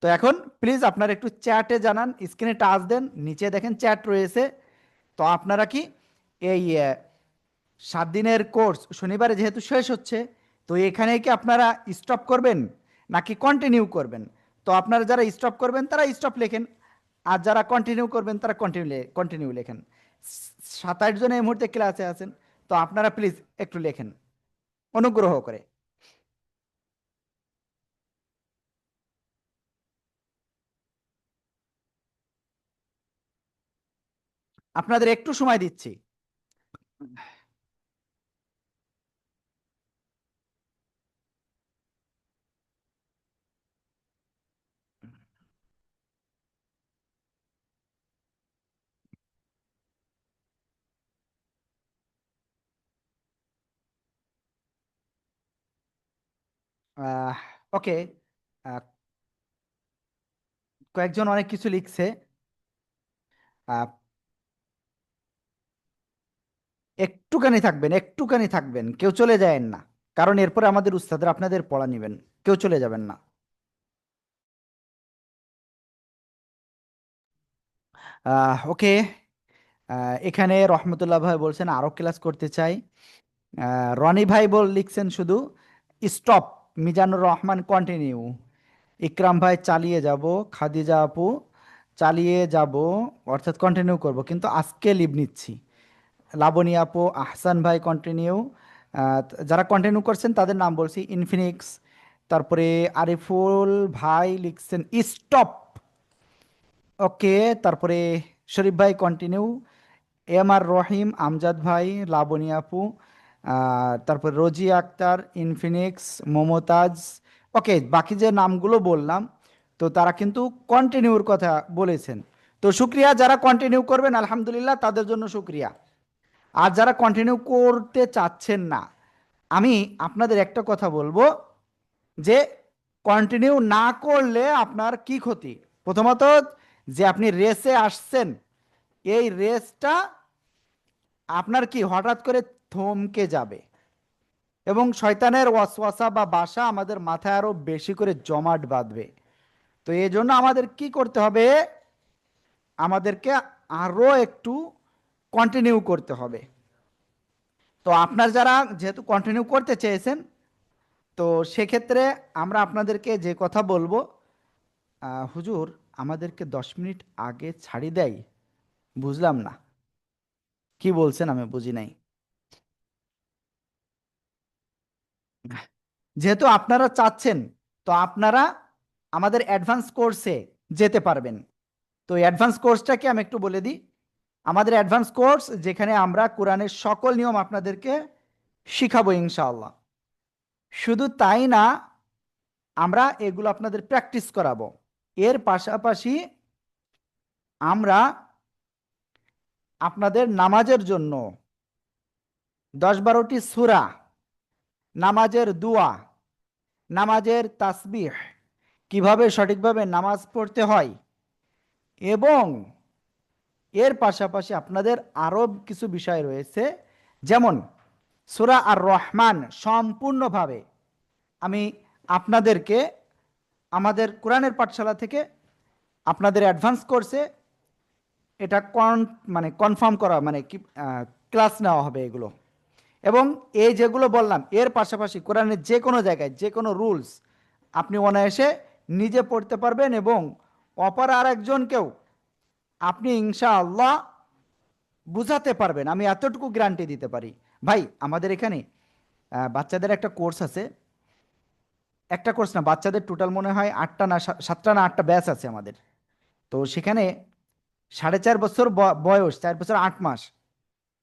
তো এখন প্লিজ আপনারা একটু চ্যাটে জানান, স্ক্রিনে টাচ দেন, নিচে দেখেন চ্যাট রয়েছে। তো আপনারা কি এই 7 দিনের কোর্স শনিবারে যেহেতু শেষ হচ্ছে, তো এখানে কি আপনারা স্টপ করবেন নাকি কন্টিনিউ করবেন? তো আপনারা যারা স্টপ করবেন তারা স্টপ লেখেন, আর যারা কন্টিনিউ করবেন তারা কন্টিনিউ লেখেন। 27 জন এই মুহূর্তে ক্লাসে আছেন, তো আপনারা প্লিজ একটু লেখেন অনুগ্রহ করে। আপনাদের একটু সময় দিচ্ছি। ওকে, কয়েকজন অনেক কিছু লিখছে। আহ, একটুখানি থাকবেন, একটুখানি থাকবেন, কেউ চলে যায়েন না, কারণ এরপরে আমাদের উস্তাদরা আপনাদের পড়া নেবেন। কেউ চলে যাবেন না। ওকে। এখানে রহমতুল্লাহ ভাই বলছেন আরো ক্লাস করতে চাই। রনি ভাই লিখছেন শুধু স্টপ, মিজানুর রহমান কন্টিনিউ, ইকরাম ভাই চালিয়ে যাব, খাদিজা আপু চালিয়ে যাব অর্থাৎ কন্টিনিউ করব কিন্তু আজকে লিভ নিচ্ছি, লাবণী আপু, আহসান ভাই কন্টিনিউ। যারা কন্টিনিউ করছেন তাদের নাম বলছি, ইনফিনিক্স, তারপরে আরিফুল ভাই লিখছেন স্টপ। ওকে, তারপরে শরীফ ভাই কন্টিনিউ, এম আর রহিম, আমজাদ ভাই, লাবণী আপু, তারপর রোজিয়া আক্তার, ইনফিনিক্স, মমতাজ। ওকে, বাকি যে নামগুলো বললাম, তো তারা কিন্তু কন্টিনিউর কথা বলেছেন। তো শুক্রিয়া, যারা কন্টিনিউ করবেন আলহামদুলিল্লাহ, তাদের জন্য শুক্রিয়া। আর যারা কন্টিনিউ করতে চাচ্ছেন না, আমি আপনাদের একটা কথা বলবো যে কন্টিনিউ না করলে আপনার কি ক্ষতি। প্রথমত, যে আপনি রেসে আসছেন, এই রেসটা আপনার কি হঠাৎ করে থমকে যাবে, এবং শয়তানের ওয়াসওয়াসা বা বাসা আমাদের মাথায় আরো বেশি করে জমাট বাঁধবে। তো এই জন্য আমাদের কি করতে হবে, আমাদেরকে আরো একটু কন্টিনিউ করতে হবে। তো আপনার যারা যেহেতু কন্টিনিউ করতে চেয়েছেন, তো সেক্ষেত্রে আমরা আপনাদেরকে যে কথা বলবো, হুজুর আমাদেরকে 10 মিনিট আগে ছাড়ি দেয়, বুঝলাম না কি বলছেন, আমি বুঝি নাই। যেহেতু আপনারা চাচ্ছেন, তো আপনারা আমাদের অ্যাডভান্স কোর্সে যেতে পারবেন। তো অ্যাডভান্স কোর্সটাকে আমি একটু বলে দিই। আমাদের অ্যাডভান্স কোর্স, যেখানে আমরা কোরআনের সকল নিয়ম আপনাদেরকে শিখাবো ইনশাআল্লাহ। শুধু তাই না, আমরা এগুলো আপনাদের প্র্যাকটিস করাবো। এর পাশাপাশি আমরা আপনাদের নামাজের জন্য 10-12টি সূরা, নামাজের দোয়া, নামাজের তাসবিহ, কিভাবে সঠিকভাবে নামাজ পড়তে হয়, এবং এর পাশাপাশি আপনাদের আরও কিছু বিষয় রয়েছে, যেমন সূরা আর রহমান সম্পূর্ণভাবে আমি আপনাদেরকে আমাদের কোরআনের পাঠশালা থেকে আপনাদের অ্যাডভান্স কোর্সে এটা মানে কনফার্ম করা, মানে কি ক্লাস নেওয়া হবে এগুলো। এবং এই যেগুলো বললাম, এর পাশাপাশি কোরআনের যে কোনো জায়গায় যে কোনো রুলস আপনি অনায়াসে নিজে পড়তে পারবেন, এবং অপর আর একজনকেও আপনি ইনশাআল্লাহ বুঝাতে পারবেন। আমি এতটুকু গ্যারান্টি দিতে পারি। ভাই, আমাদের এখানে বাচ্চাদের একটা কোর্স আছে, একটা কোর্স না, বাচ্চাদের টোটাল মনে হয় 8টা না 7টা না 8টা ব্যাচ আছে আমাদের। তো সেখানে 4.5 বছর বয়স, 4 বছর 8 মাস,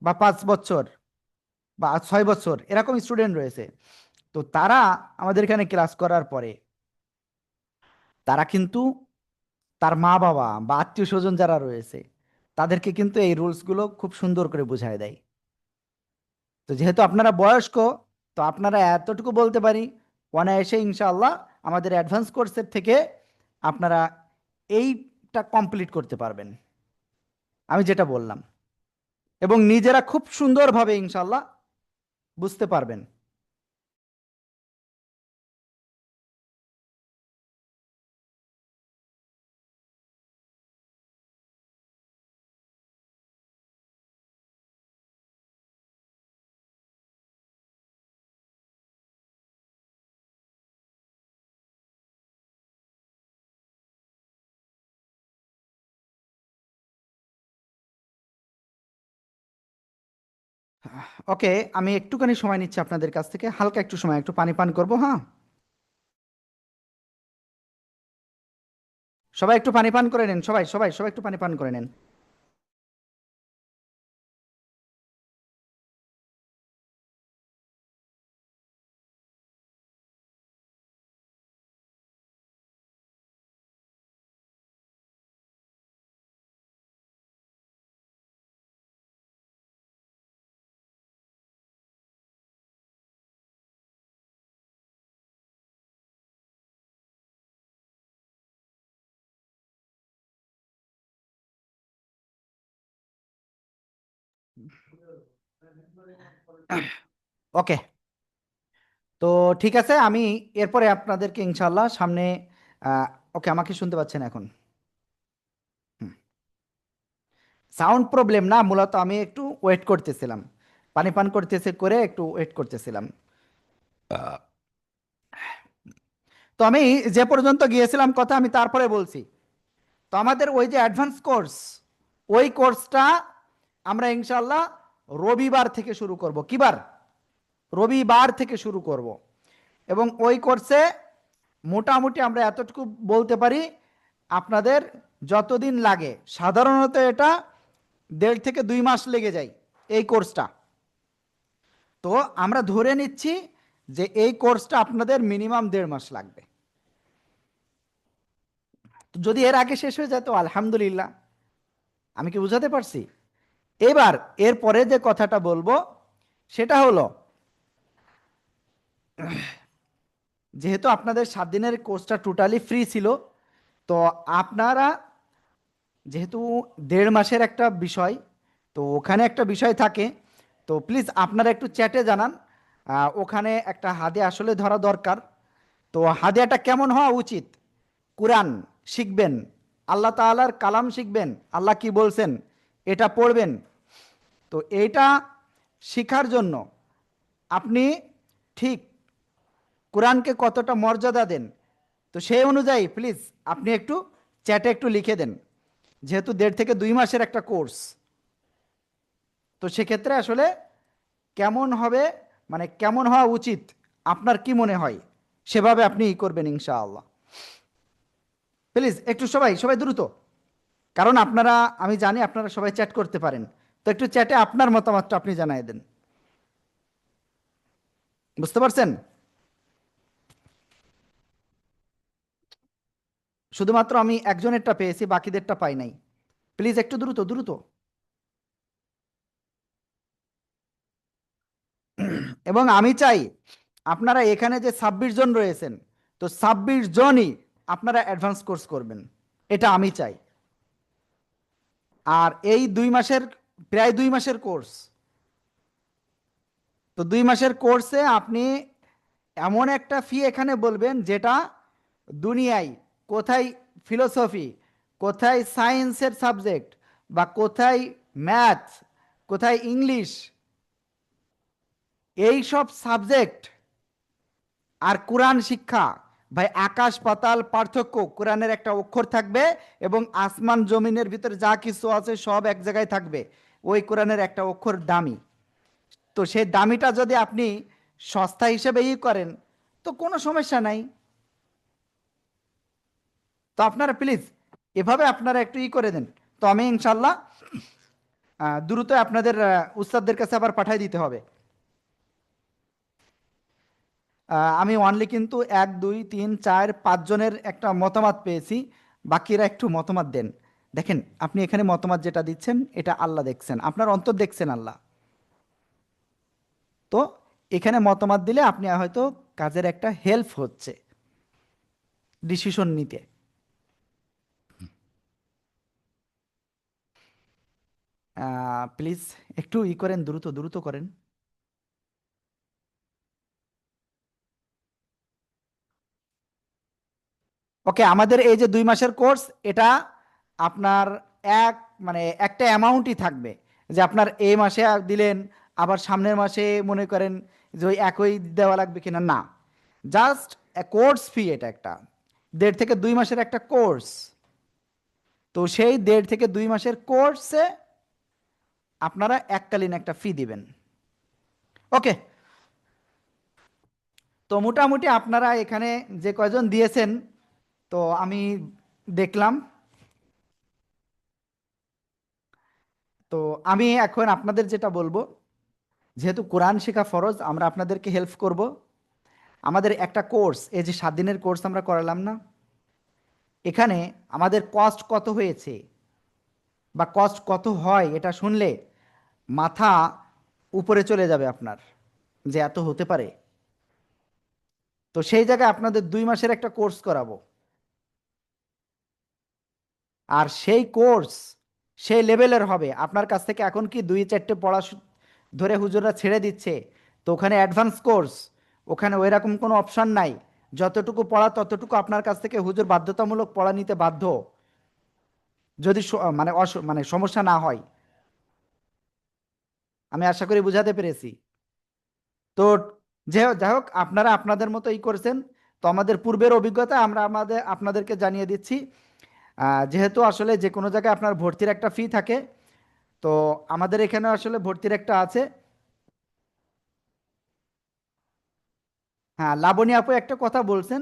বা 5 বছর, বা 6 বছর, এরকম স্টুডেন্ট রয়েছে। তো তারা আমাদের এখানে ক্লাস করার পরে তারা কিন্তু তার মা বাবা বা আত্মীয় স্বজন যারা রয়েছে, তাদেরকে কিন্তু এই রুলসগুলো খুব সুন্দর করে বুঝায় দেয়। তো যেহেতু আপনারা বয়স্ক, তো আপনারা এতটুকু বলতে পারি, অনায়াসে ইনশাআল্লাহ আমাদের অ্যাডভান্স কোর্সের থেকে আপনারা এইটা কমপ্লিট করতে পারবেন, আমি যেটা বললাম, এবং নিজেরা খুব সুন্দরভাবে ইনশাআল্লাহ বুঝতে পারবেন। ওকে, আমি একটুখানি সময় নিচ্ছি আপনাদের কাছ থেকে, হালকা একটু সময়, একটু পানি পান করবো। হ্যাঁ, সবাই একটু পানি পান করে নেন, সবাই সবাই সবাই একটু পানি পান করে নেন। ওকে, তো ঠিক আছে, আমি এরপরে আপনাদেরকে ইনশাল্লাহ সামনে ওকে, আমাকে শুনতে পাচ্ছেন এখন? সাউন্ড প্রবলেম না, মূলত আমি একটু ওয়েট করতেছিলাম, পানি পান করতেছে করে একটু ওয়েট করতেছিলাম। তো আমি যে পর্যন্ত গিয়েছিলাম কথা, আমি তারপরে বলছি। তো আমাদের ওই যে অ্যাডভান্স কোর্স, ওই কোর্সটা আমরা ইনশাল্লাহ রবিবার থেকে শুরু করব। কিবার? রবিবার থেকে শুরু করব। এবং ওই কোর্সে মোটামুটি আমরা এতটুকু বলতে পারি, আপনাদের যতদিন লাগে, সাধারণত এটা 1.5 থেকে 2 মাস লেগে যায় এই কোর্সটা। তো আমরা ধরে নিচ্ছি যে এই কোর্সটা আপনাদের মিনিমাম 1.5 মাস লাগবে। তো যদি এর আগে শেষ হয়ে যায় তো আলহামদুলিল্লাহ। আমি কি বুঝাতে পারছি? এবার এরপরে যে কথাটা বলবো সেটা হলো, যেহেতু আপনাদের 7 দিনের কোর্সটা টোটালি ফ্রি ছিল, তো আপনারা যেহেতু 1.5 মাসের একটা বিষয়, তো ওখানে একটা বিষয় থাকে, তো প্লিজ আপনারা একটু চ্যাটে জানান। ওখানে একটা হাদিয়া আসলে ধরা দরকার। তো হাদিয়াটা কেমন হওয়া উচিত? কুরআন শিখবেন, আল্লাহ তাআলার কালাম শিখবেন, আল্লাহ কি বলছেন এটা পড়বেন। তো এইটা শিখার জন্য আপনি ঠিক কোরআনকে কতটা মর্যাদা দেন, তো সেই অনুযায়ী প্লিজ আপনি একটু চ্যাটে একটু লিখে দেন। যেহেতু 1.5 থেকে 2 মাসের একটা কোর্স, তো সেক্ষেত্রে আসলে কেমন হবে, মানে কেমন হওয়া উচিত আপনার কি মনে হয়, সেভাবে আপনি করবেন ইনশাআল্লাহ। প্লিজ একটু সবাই সবাই দ্রুত, কারণ আপনারা, আমি জানি আপনারা সবাই চ্যাট করতে পারেন, তো একটু চ্যাটে আপনার মতামতটা আপনি জানাই দেন। বুঝতে পারছেন? শুধুমাত্র আমি একজনেরটা পেয়েছি, বাকিদেরটা পাই নাই। প্লিজ একটু দ্রুত দ্রুত। এবং আমি চাই আপনারা এখানে যে 26 জন রয়েছেন, তো 26 জনই আপনারা অ্যাডভান্স কোর্স করবেন, এটা আমি চাই। আর এই 2 মাসের, প্রায় 2 মাসের কোর্স, তো 2 মাসের কোর্সে আপনি এমন একটা ফি এখানে বলবেন যেটা দুনিয়ায় কোথায় ফিলোসফি, কোথায় সায়েন্সের সাবজেক্ট, বা কোথায় ম্যাথ, কোথায় ইংলিশ, এই সব সাবজেক্ট আর কোরআন শিক্ষা, ভাই আকাশ পাতাল পার্থক্য। কোরআনের একটা অক্ষর থাকবে এবং আসমান জমিনের ভিতরে যা কিছু আছে সব এক জায়গায় থাকবে। ওই কোরআনের একটা অক্ষর দামি। তো সেই দামিটা যদি আপনি সস্তা হিসেবে করেন তো কোনো সমস্যা নাই। তো আপনারা প্লিজ এভাবে আপনারা একটু করে দেন। তো আমি ইনশাল্লাহ দ্রুত আপনাদের উস্তাদদের কাছে আবার পাঠিয়ে দিতে হবে। আমি অনলি কিন্তু 1 2 3 4 5 জনের একটা মতামত পেয়েছি, বাকিরা একটু মতামত দেন। দেখেন আপনি এখানে মতামত যেটা দিচ্ছেন এটা আল্লাহ দেখছেন, আপনার অন্তর দেখছেন আল্লাহ। তো এখানে মতামত দিলে আপনি হয়তো কাজের একটা হেল্প হচ্ছে ডিসিশন নিতে। প্লিজ একটু করেন, দ্রুত দ্রুত করেন। ওকে, আমাদের এই যে 2 মাসের কোর্স, এটা আপনার এক, মানে একটা অ্যামাউন্টই থাকবে, যে আপনার এই মাসে দিলেন, আবার সামনের মাসে মনে করেন যে ওই একই দেওয়া লাগবে কিনা, না। জাস্ট কোর্স ফি, এটা একটা 1.5 থেকে 2 মাসের একটা কোর্স। তো সেই 1.5 থেকে 2 মাসের কোর্সে আপনারা এককালীন একটা ফি দিবেন। ওকে, তো মোটামুটি আপনারা এখানে যে কয়জন দিয়েছেন, তো আমি দেখলাম। তো আমি এখন আপনাদের যেটা বলবো, যেহেতু কোরআন শেখা ফরজ, আমরা আপনাদেরকে হেল্প করব। আমাদের একটা কোর্স, এই যে 7 দিনের কোর্স আমরা করালাম না, এখানে আমাদের কস্ট কত হয়েছে বা কস্ট কত হয়, এটা শুনলে মাথা উপরে চলে যাবে আপনার, যে এত হতে পারে। তো সেই জায়গায় আপনাদের 2 মাসের একটা কোর্স করাবো। আর সেই কোর্স সেই লেভেলের হবে। আপনার কাছ থেকে এখন কি 2 4টে পড়া ধরে হুজুররা ছেড়ে দিচ্ছে, তো ওখানে অ্যাডভান্স কোর্স, ওখানে ওই রকম কোনো অপশন নাই। যতটুকু পড়া ততটুকু আপনার কাছ থেকে হুজুর বাধ্যতামূলক পড়া নিতে বাধ্য, যদি মানে মানে সমস্যা না হয়। আমি আশা করি বুঝাতে পেরেছি। তো যাই হোক, আপনারা আপনাদের মতো করেছেন। তো আমাদের পূর্বের অভিজ্ঞতা আমরা আপনাদেরকে জানিয়ে দিচ্ছি। যেহেতু আসলে যে কোনো জায়গায় আপনার ভর্তির একটা ফি থাকে, তো আমাদের এখানে আসলে ভর্তির একটা আছে। হ্যাঁ, লাবণী আপু একটা কথা বলছেন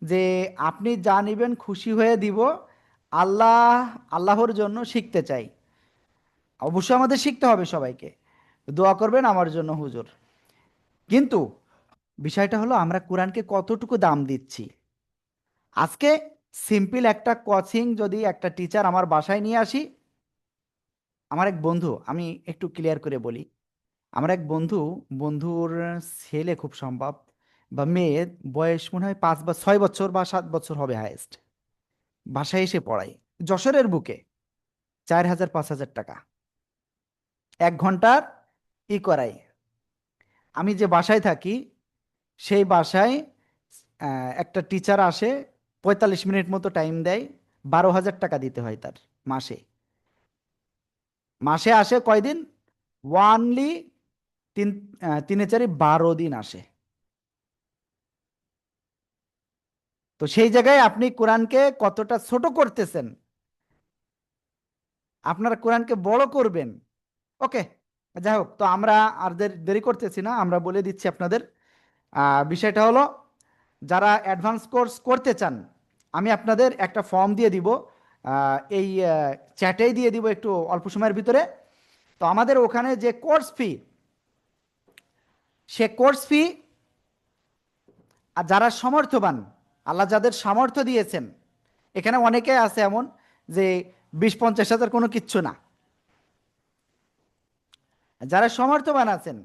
যে আপনি যা নিবেন খুশি হয়ে দিব, আল্লাহ, আল্লাহর জন্য শিখতে চাই। অবশ্যই আমাদের শিখতে হবে সবাইকে। দোয়া করবেন আমার জন্য হুজুর। কিন্তু বিষয়টা হলো আমরা কোরআনকে কতটুকু দাম দিচ্ছি। আজকে সিম্পল একটা কোচিং যদি একটা টিচার আমার বাসায় নিয়ে আসি, আমার এক বন্ধু, আমি একটু ক্লিয়ার করে বলি, আমার এক বন্ধুর ছেলে খুব সম্ভব বা মেয়ে, বয়স মনে হয় 5 বা 6 বছর বা 7 বছর হবে হায়েস্ট, বাসায় এসে পড়াই যশোরের বুকে 4,000 5,000 টাকা 1 ঘন্টার করাই। আমি যে বাসায় থাকি সেই বাসায় একটা টিচার আসে, 45 মিনিট মতো টাইম দেয়, 12,000 টাকা দিতে হয় তার মাসে। মাসে আসে কয়দিন? ওয়ানলি তিন 3 4 12 দিন আসে। তো সেই জায়গায় আপনি কোরআনকে কতটা ছোট করতেছেন, আপনারা কোরআনকে বড় করবেন। ওকে, যাই হোক, তো আমরা আর দেরি করতেছি না, আমরা বলে দিচ্ছি আপনাদের। বিষয়টা হলো, যারা অ্যাডভান্স কোর্স করতে চান, আমি আপনাদের একটা ফর্ম দিয়ে দিব, এই চ্যাটেই দিয়ে দিব একটু অল্প সময়ের ভিতরে। তো আমাদের ওখানে যে কোর্স ফি, সে কোর্স ফি, আর যারা সমর্থবান, আল্লাহ যাদের সামর্থ্য দিয়েছেন, এখানে অনেকে আছে এমন যে 20-50 হাজার কোনো কিচ্ছু না, যারা সমর্থবান আছেন,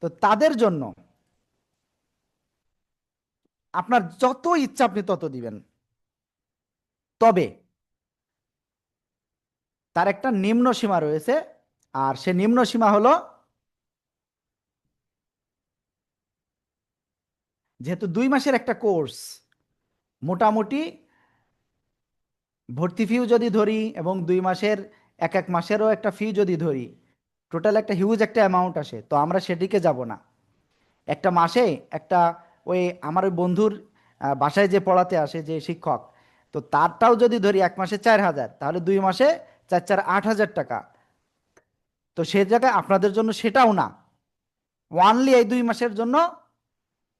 তো তাদের জন্য আপনার যত ইচ্ছা আপনি তত দিবেন। তবে তার একটা নিম্ন সীমা রয়েছে, আর সে নিম্ন সীমা হলো, যেহেতু 2 মাসের একটা কোর্স, মোটামুটি ভর্তি ফিও যদি ধরি এবং 2 মাসের এক এক মাসেরও একটা ফি যদি ধরি, টোটাল একটা হিউজ একটা অ্যামাউন্ট আসে। তো আমরা সেদিকে যাব না। একটা মাসে একটা, ওই আমার ওই বন্ধুর বাসায় যে পড়াতে আসে যে শিক্ষক, তো তারটাও যদি ধরি 1 মাসে 4,000, তাহলে 2 মাসে 4 4 8 হাজার টাকা। তো সে জায়গায় আপনাদের জন্য সেটাও না, ওয়ানলি এই 2 মাসের জন্য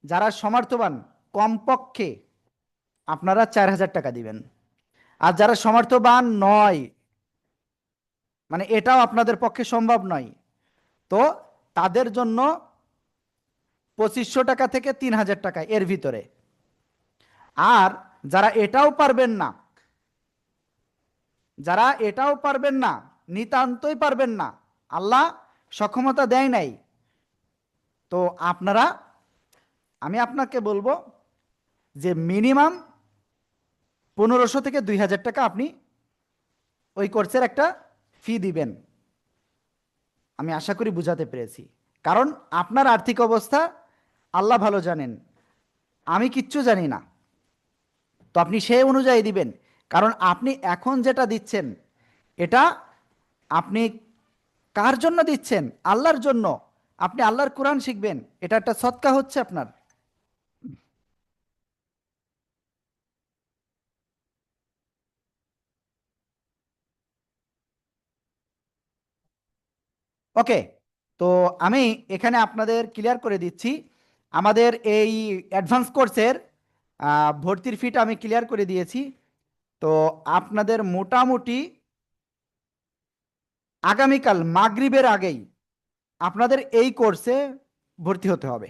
যারা সমর্থবান, কমপক্ষে আপনারা 4,000 টাকা দিবেন। আর যারা সমর্থবান নয়, মানে এটাও আপনাদের পক্ষে সম্ভব নয়, তো তাদের জন্য 2500 টাকা থেকে 3,000 টাকা এর ভিতরে। আর যারা এটাও পারবেন না, যারা এটাও পারবেন না, নিতান্তই পারবেন না, আল্লাহ সক্ষমতা দেয় নাই, তো আপনারা, আমি আপনাকে বলবো যে মিনিমাম 1500 থেকে 2,000 টাকা আপনি ওই কোর্সের একটা ফি দিবেন। আমি আশা করি বুঝাতে পেরেছি। কারণ আপনার আর্থিক অবস্থা আল্লাহ ভালো জানেন, আমি কিচ্ছু জানি না। তো আপনি সেই অনুযায়ী দিবেন। কারণ আপনি এখন যেটা দিচ্ছেন, এটা আপনি কার জন্য দিচ্ছেন? আল্লাহর জন্য। আপনি আল্লাহর কোরআন শিখবেন, এটা একটা সদকা হচ্ছে আপনার। ওকে, তো আমি এখানে আপনাদের ক্লিয়ার করে দিচ্ছি, আমাদের এই অ্যাডভান্স কোর্সের ভর্তির ফিটা আমি ক্লিয়ার করে দিয়েছি। তো আপনাদের মোটামুটি আগামীকাল মাগরিবের আগেই আপনাদের এই কোর্সে ভর্তি হতে হবে।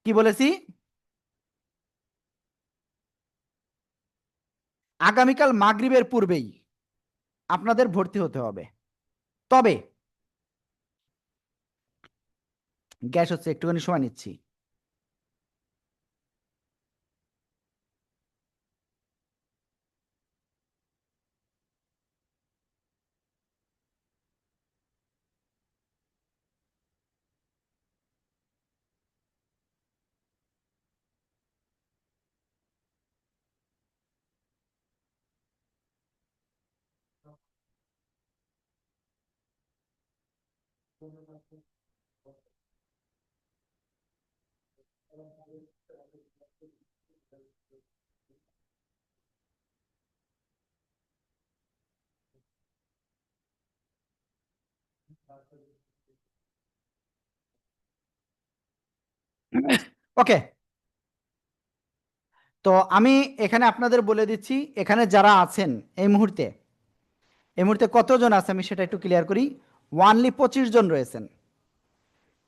কি বলেছি? আগামীকাল মাগরিবের পূর্বেই আপনাদের ভর্তি হতে হবে। তবে গ্যাস হচ্ছে, একটুখানি সময় নিচ্ছি। ওকে, তো আমি এখানে আপনাদের বলে দিচ্ছি, এখানে যারা আছেন এই মুহূর্তে কতজন আছে আমি সেটা একটু ক্লিয়ার করি। ওয়ানলি 25 জন রয়েছেন।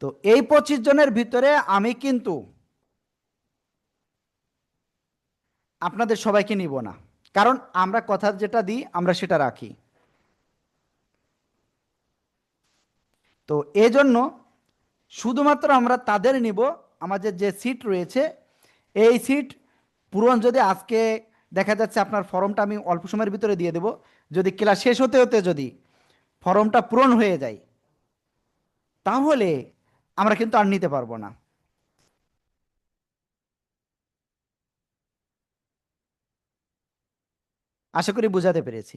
তো এই 25 জনের ভিতরে আমি কিন্তু আপনাদের সবাইকে নিব না, কারণ আমরা কথা যেটা দিই আমরা সেটা রাখি। তো এই জন্য শুধুমাত্র আমরা তাদের নিব, আমাদের যে সিট রয়েছে এই সিট পূরণ যদি আজকে দেখা যাচ্ছে আপনার ফর্মটা আমি অল্প সময়ের ভিতরে দিয়ে দেব, যদি ক্লাস শেষ হতে হতে যদি ফর্মটা পূরণ হয়ে যায় তাহলে আমরা কিন্তু আর নিতে পারবো না। আশা করি বুঝাতে পেরেছি।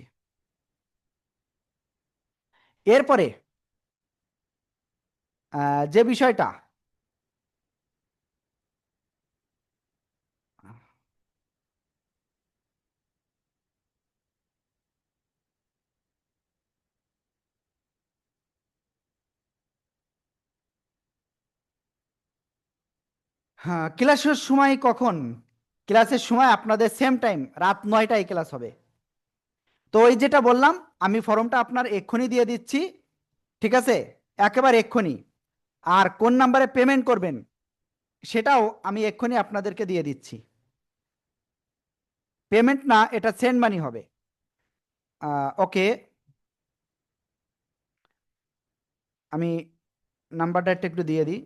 এরপরে যে বিষয়টা হ্যাঁ, ক্লাসের সময় কখন? ক্লাসের সময় আপনাদের সেম টাইম রাত 9টায় ক্লাস হবে। তো ওই যেটা বললাম আমি ফর্মটা আপনার এক্ষুনি দিয়ে দিচ্ছি, ঠিক আছে, একেবারে এক্ষুনি। আর কোন নাম্বারে পেমেন্ট করবেন সেটাও আমি এক্ষুনি আপনাদেরকে দিয়ে দিচ্ছি। পেমেন্ট না, এটা সেন্ড মানি হবে। ওকে, আমি নাম্বারটা একটু দিয়ে দিই।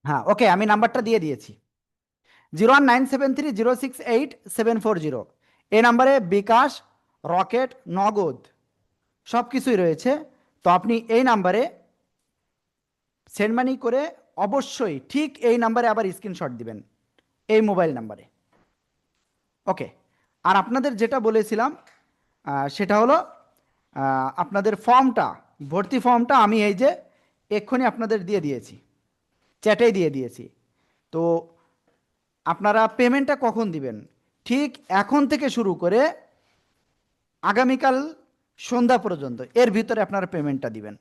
হ্যাঁ, ওকে, আমি নাম্বারটা দিয়ে দিয়েছি। 01973068740। এই নাম্বারে বিকাশ, রকেট, নগদ সব কিছুই রয়েছে। তো আপনি এই নাম্বারে সেন্ড মানি করে অবশ্যই ঠিক এই নাম্বারে আবার স্ক্রিনশট দিবেন, এই মোবাইল নাম্বারে। ওকে, আর আপনাদের যেটা বলেছিলাম সেটা হলো আপনাদের ফর্মটা, ভর্তি ফর্মটা আমি এই যে এক্ষুনি আপনাদের দিয়ে দিয়েছি, চ্যাটেই দিয়ে দিয়েছি। তো আপনারা পেমেন্টটা কখন দিবেন? ঠিক এখন থেকে শুরু করে আগামীকাল সন্ধ্যা পর্যন্ত এর ভিতরে আপনারা পেমেন্টটা দিবেন।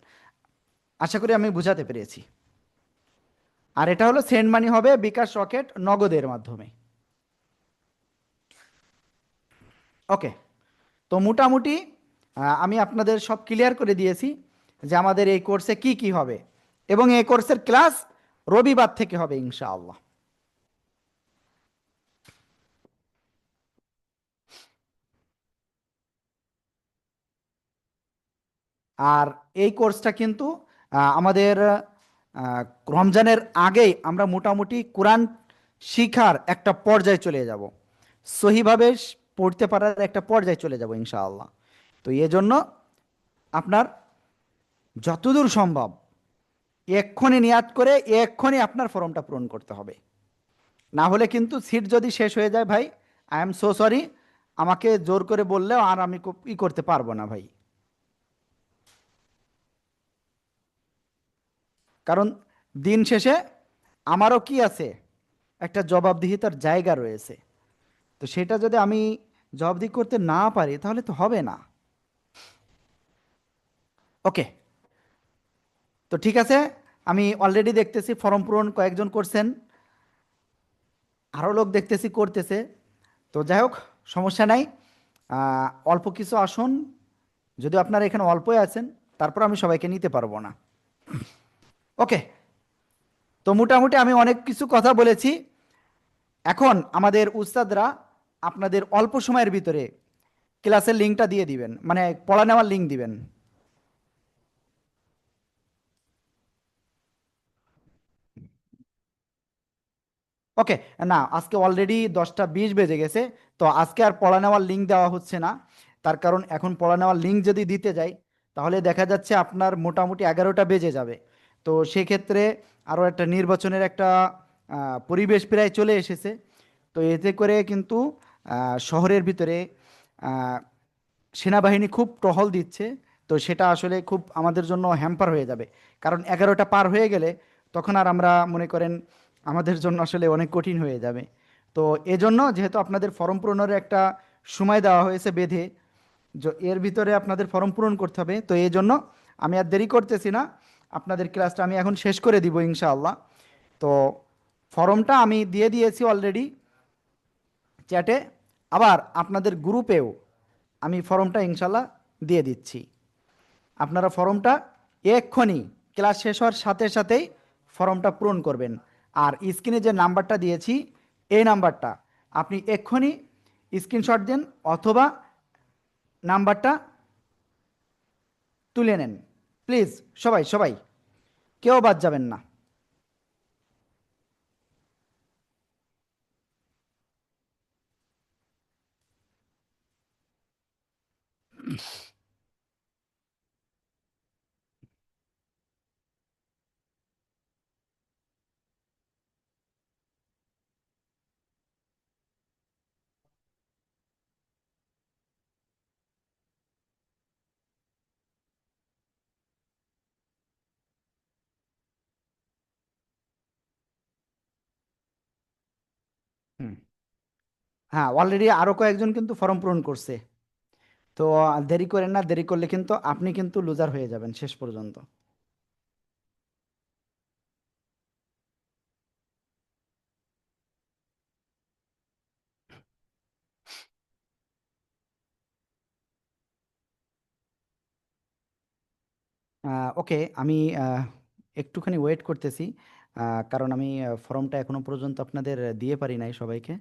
আশা করি আমি বুঝাতে পেরেছি। আর এটা হলো সেন্ড মানি হবে বিকাশ, রকেট, নগদের মাধ্যমে। ওকে, তো মোটামুটি আমি আপনাদের সব ক্লিয়ার করে দিয়েছি যে আমাদের এই কোর্সে কি কি হবে, এবং এই কোর্সের ক্লাস রবিবার থেকে হবে ইনশাআল্লাহ। আর এই কোর্সটা কিন্তু আমাদের রমজানের আগেই আমরা মোটামুটি কোরআন শিখার একটা পর্যায়ে চলে যাব, সহিভাবে পড়তে পারার একটা পর্যায়ে চলে যাব ইনশাআল্লাহ। তো এজন্য আপনার যতদূর সম্ভব এক্ষুনি নিয়াত করে এক্ষুনি আপনার ফর্মটা পূরণ করতে হবে, না হলে কিন্তু সিট যদি শেষ হয়ে যায় ভাই, আই এম সো সরি, আমাকে জোর করে বললেও আর আমি ই করতে পারবো না ভাই। কারণ দিন শেষে আমারও কি আছে, একটা জবাবদিহিতার জায়গা রয়েছে। তো সেটা যদি আমি জবাবদিহি করতে না পারি তাহলে তো হবে না। ওকে, তো ঠিক আছে, আমি অলরেডি দেখতেছি ফর্ম পূরণ কয়েকজন করছেন, আরও লোক দেখতেছি করতেছে। তো যাই হোক, সমস্যা নাই। অল্প কিছু আসন, যদিও আপনারা এখানে অল্পই আছেন, তারপর আমি সবাইকে নিতে পারবো না। ওকে, তো মোটামুটি আমি অনেক কিছু কথা বলেছি। এখন আমাদের উস্তাদরা আপনাদের অল্প সময়ের ভিতরে ক্লাসের লিঙ্কটা দিয়ে দিবেন, মানে পড়া নেওয়ার লিঙ্ক দিবেন। ওকে, না আজকে অলরেডি 10টা 20 বেজে গেছে, তো আজকে আর পড়া নেওয়ার লিঙ্ক দেওয়া হচ্ছে না। তার কারণ এখন পড়া নেওয়ার লিঙ্ক যদি দিতে যাই তাহলে দেখা যাচ্ছে আপনার মোটামুটি 11টা বেজে যাবে। তো সেক্ষেত্রে আরও একটা নির্বাচনের একটা পরিবেশ প্রায় চলে এসেছে। তো এতে করে কিন্তু শহরের ভিতরে আহ, সেনাবাহিনী খুব টহল দিচ্ছে। তো সেটা আসলে খুব আমাদের জন্য হ্যাম্পার হয়ে যাবে, কারণ 11টা পার হয়ে গেলে তখন আর আমরা মনে করেন আমাদের জন্য আসলে অনেক কঠিন হয়ে যাবে। তো এজন্য যেহেতু আপনাদের ফর্ম পূরণের একটা সময় দেওয়া হয়েছে বেঁধে, এর ভিতরে আপনাদের ফর্ম পূরণ করতে হবে, তো এই জন্য আমি আর দেরি করতেছি না, আপনাদের ক্লাসটা আমি এখন শেষ করে দিব ইনশাআল্লাহ। তো ফর্মটা আমি দিয়ে দিয়েছি অলরেডি চ্যাটে, আবার আপনাদের গ্রুপেও আমি ফর্মটা ইনশাল্লাহ দিয়ে দিচ্ছি। আপনারা ফর্মটা এক্ষুনি ক্লাস শেষ হওয়ার সাথে সাথেই ফর্মটা পূরণ করবেন। আর স্ক্রিনে যে নাম্বারটা দিয়েছি এই নাম্বারটা আপনি এক্ষুনি স্ক্রিনশট দেন অথবা নাম্বারটা তুলে নেন। প্লিজ সবাই সবাই কেউ বাদ যাবেন না। হুম, হ্যাঁ, অলরেডি আরও কয়েকজন কিন্তু ফর্ম পূরণ করছে। তো দেরি করেন না, দেরি করলে কিন্তু আপনি কিন্তু লুজার হয়ে যাবেন শেষ পর্যন্ত। ওকে, আমি একটুখানি ওয়েট করতেছি, কারণ আমি ফর্মটা এখনো পর্যন্ত আপনাদের দিয়ে পারি নাই সবাইকে।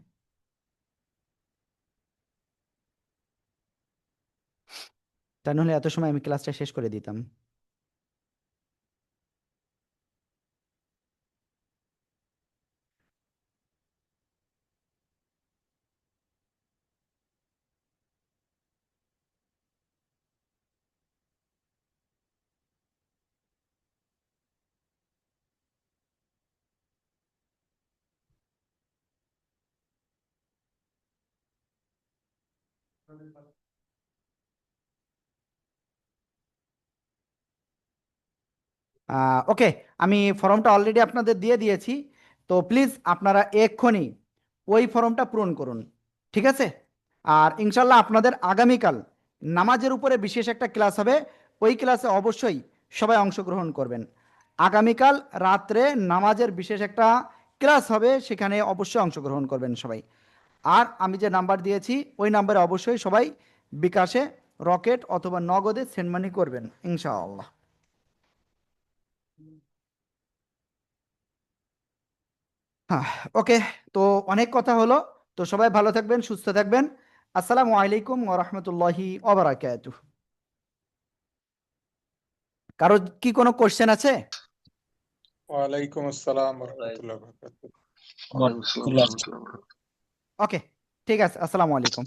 তা নাহলে এত সময় আমি ক্লাসটা শেষ করে দিতাম। ওকে, আমি ফর্মটা অলরেডি আপনাদের দিয়ে দিয়েছি। তো প্লিজ আপনারা এক্ষুনি ওই ফর্মটা পূরণ করুন, ঠিক আছে? আর ইনশাল্লাহ আপনাদের আগামীকাল নামাজের উপরে বিশেষ একটা ক্লাস হবে, ওই ক্লাসে অবশ্যই সবাই অংশগ্রহণ করবেন। আগামীকাল রাত্রে নামাজের বিশেষ একটা ক্লাস হবে, সেখানে অবশ্যই অংশগ্রহণ করবেন সবাই। আর আমি যে নাম্বার দিয়েছি ওই নাম্বারে অবশ্যই সবাই বিকাশে, রকেট অথবা নগদে সেন্ড মানি করবেন ইনশাআল্লাহ। হ্যাঁ, ওকে, তো অনেক কথা হলো। তো সবাই ভালো থাকবেন, সুস্থ থাকবেন। আসসালামু আলাইকুম ওয়া রাহমাতুল্লাহি ওয়া বারাকাতুহু। কারো কি কোনো কোশ্চেন আছে? ওয়ালাইকুম আসসালাম রহমতুল্লাহ বরকাতুহ। ওয়ালাইকুম আসসালাম ওয়া রাহমাতুল্লাহি ওয়া বারাকাতুহু। ওকে, ঠিক আছে, আসসালামু আলাইকুম।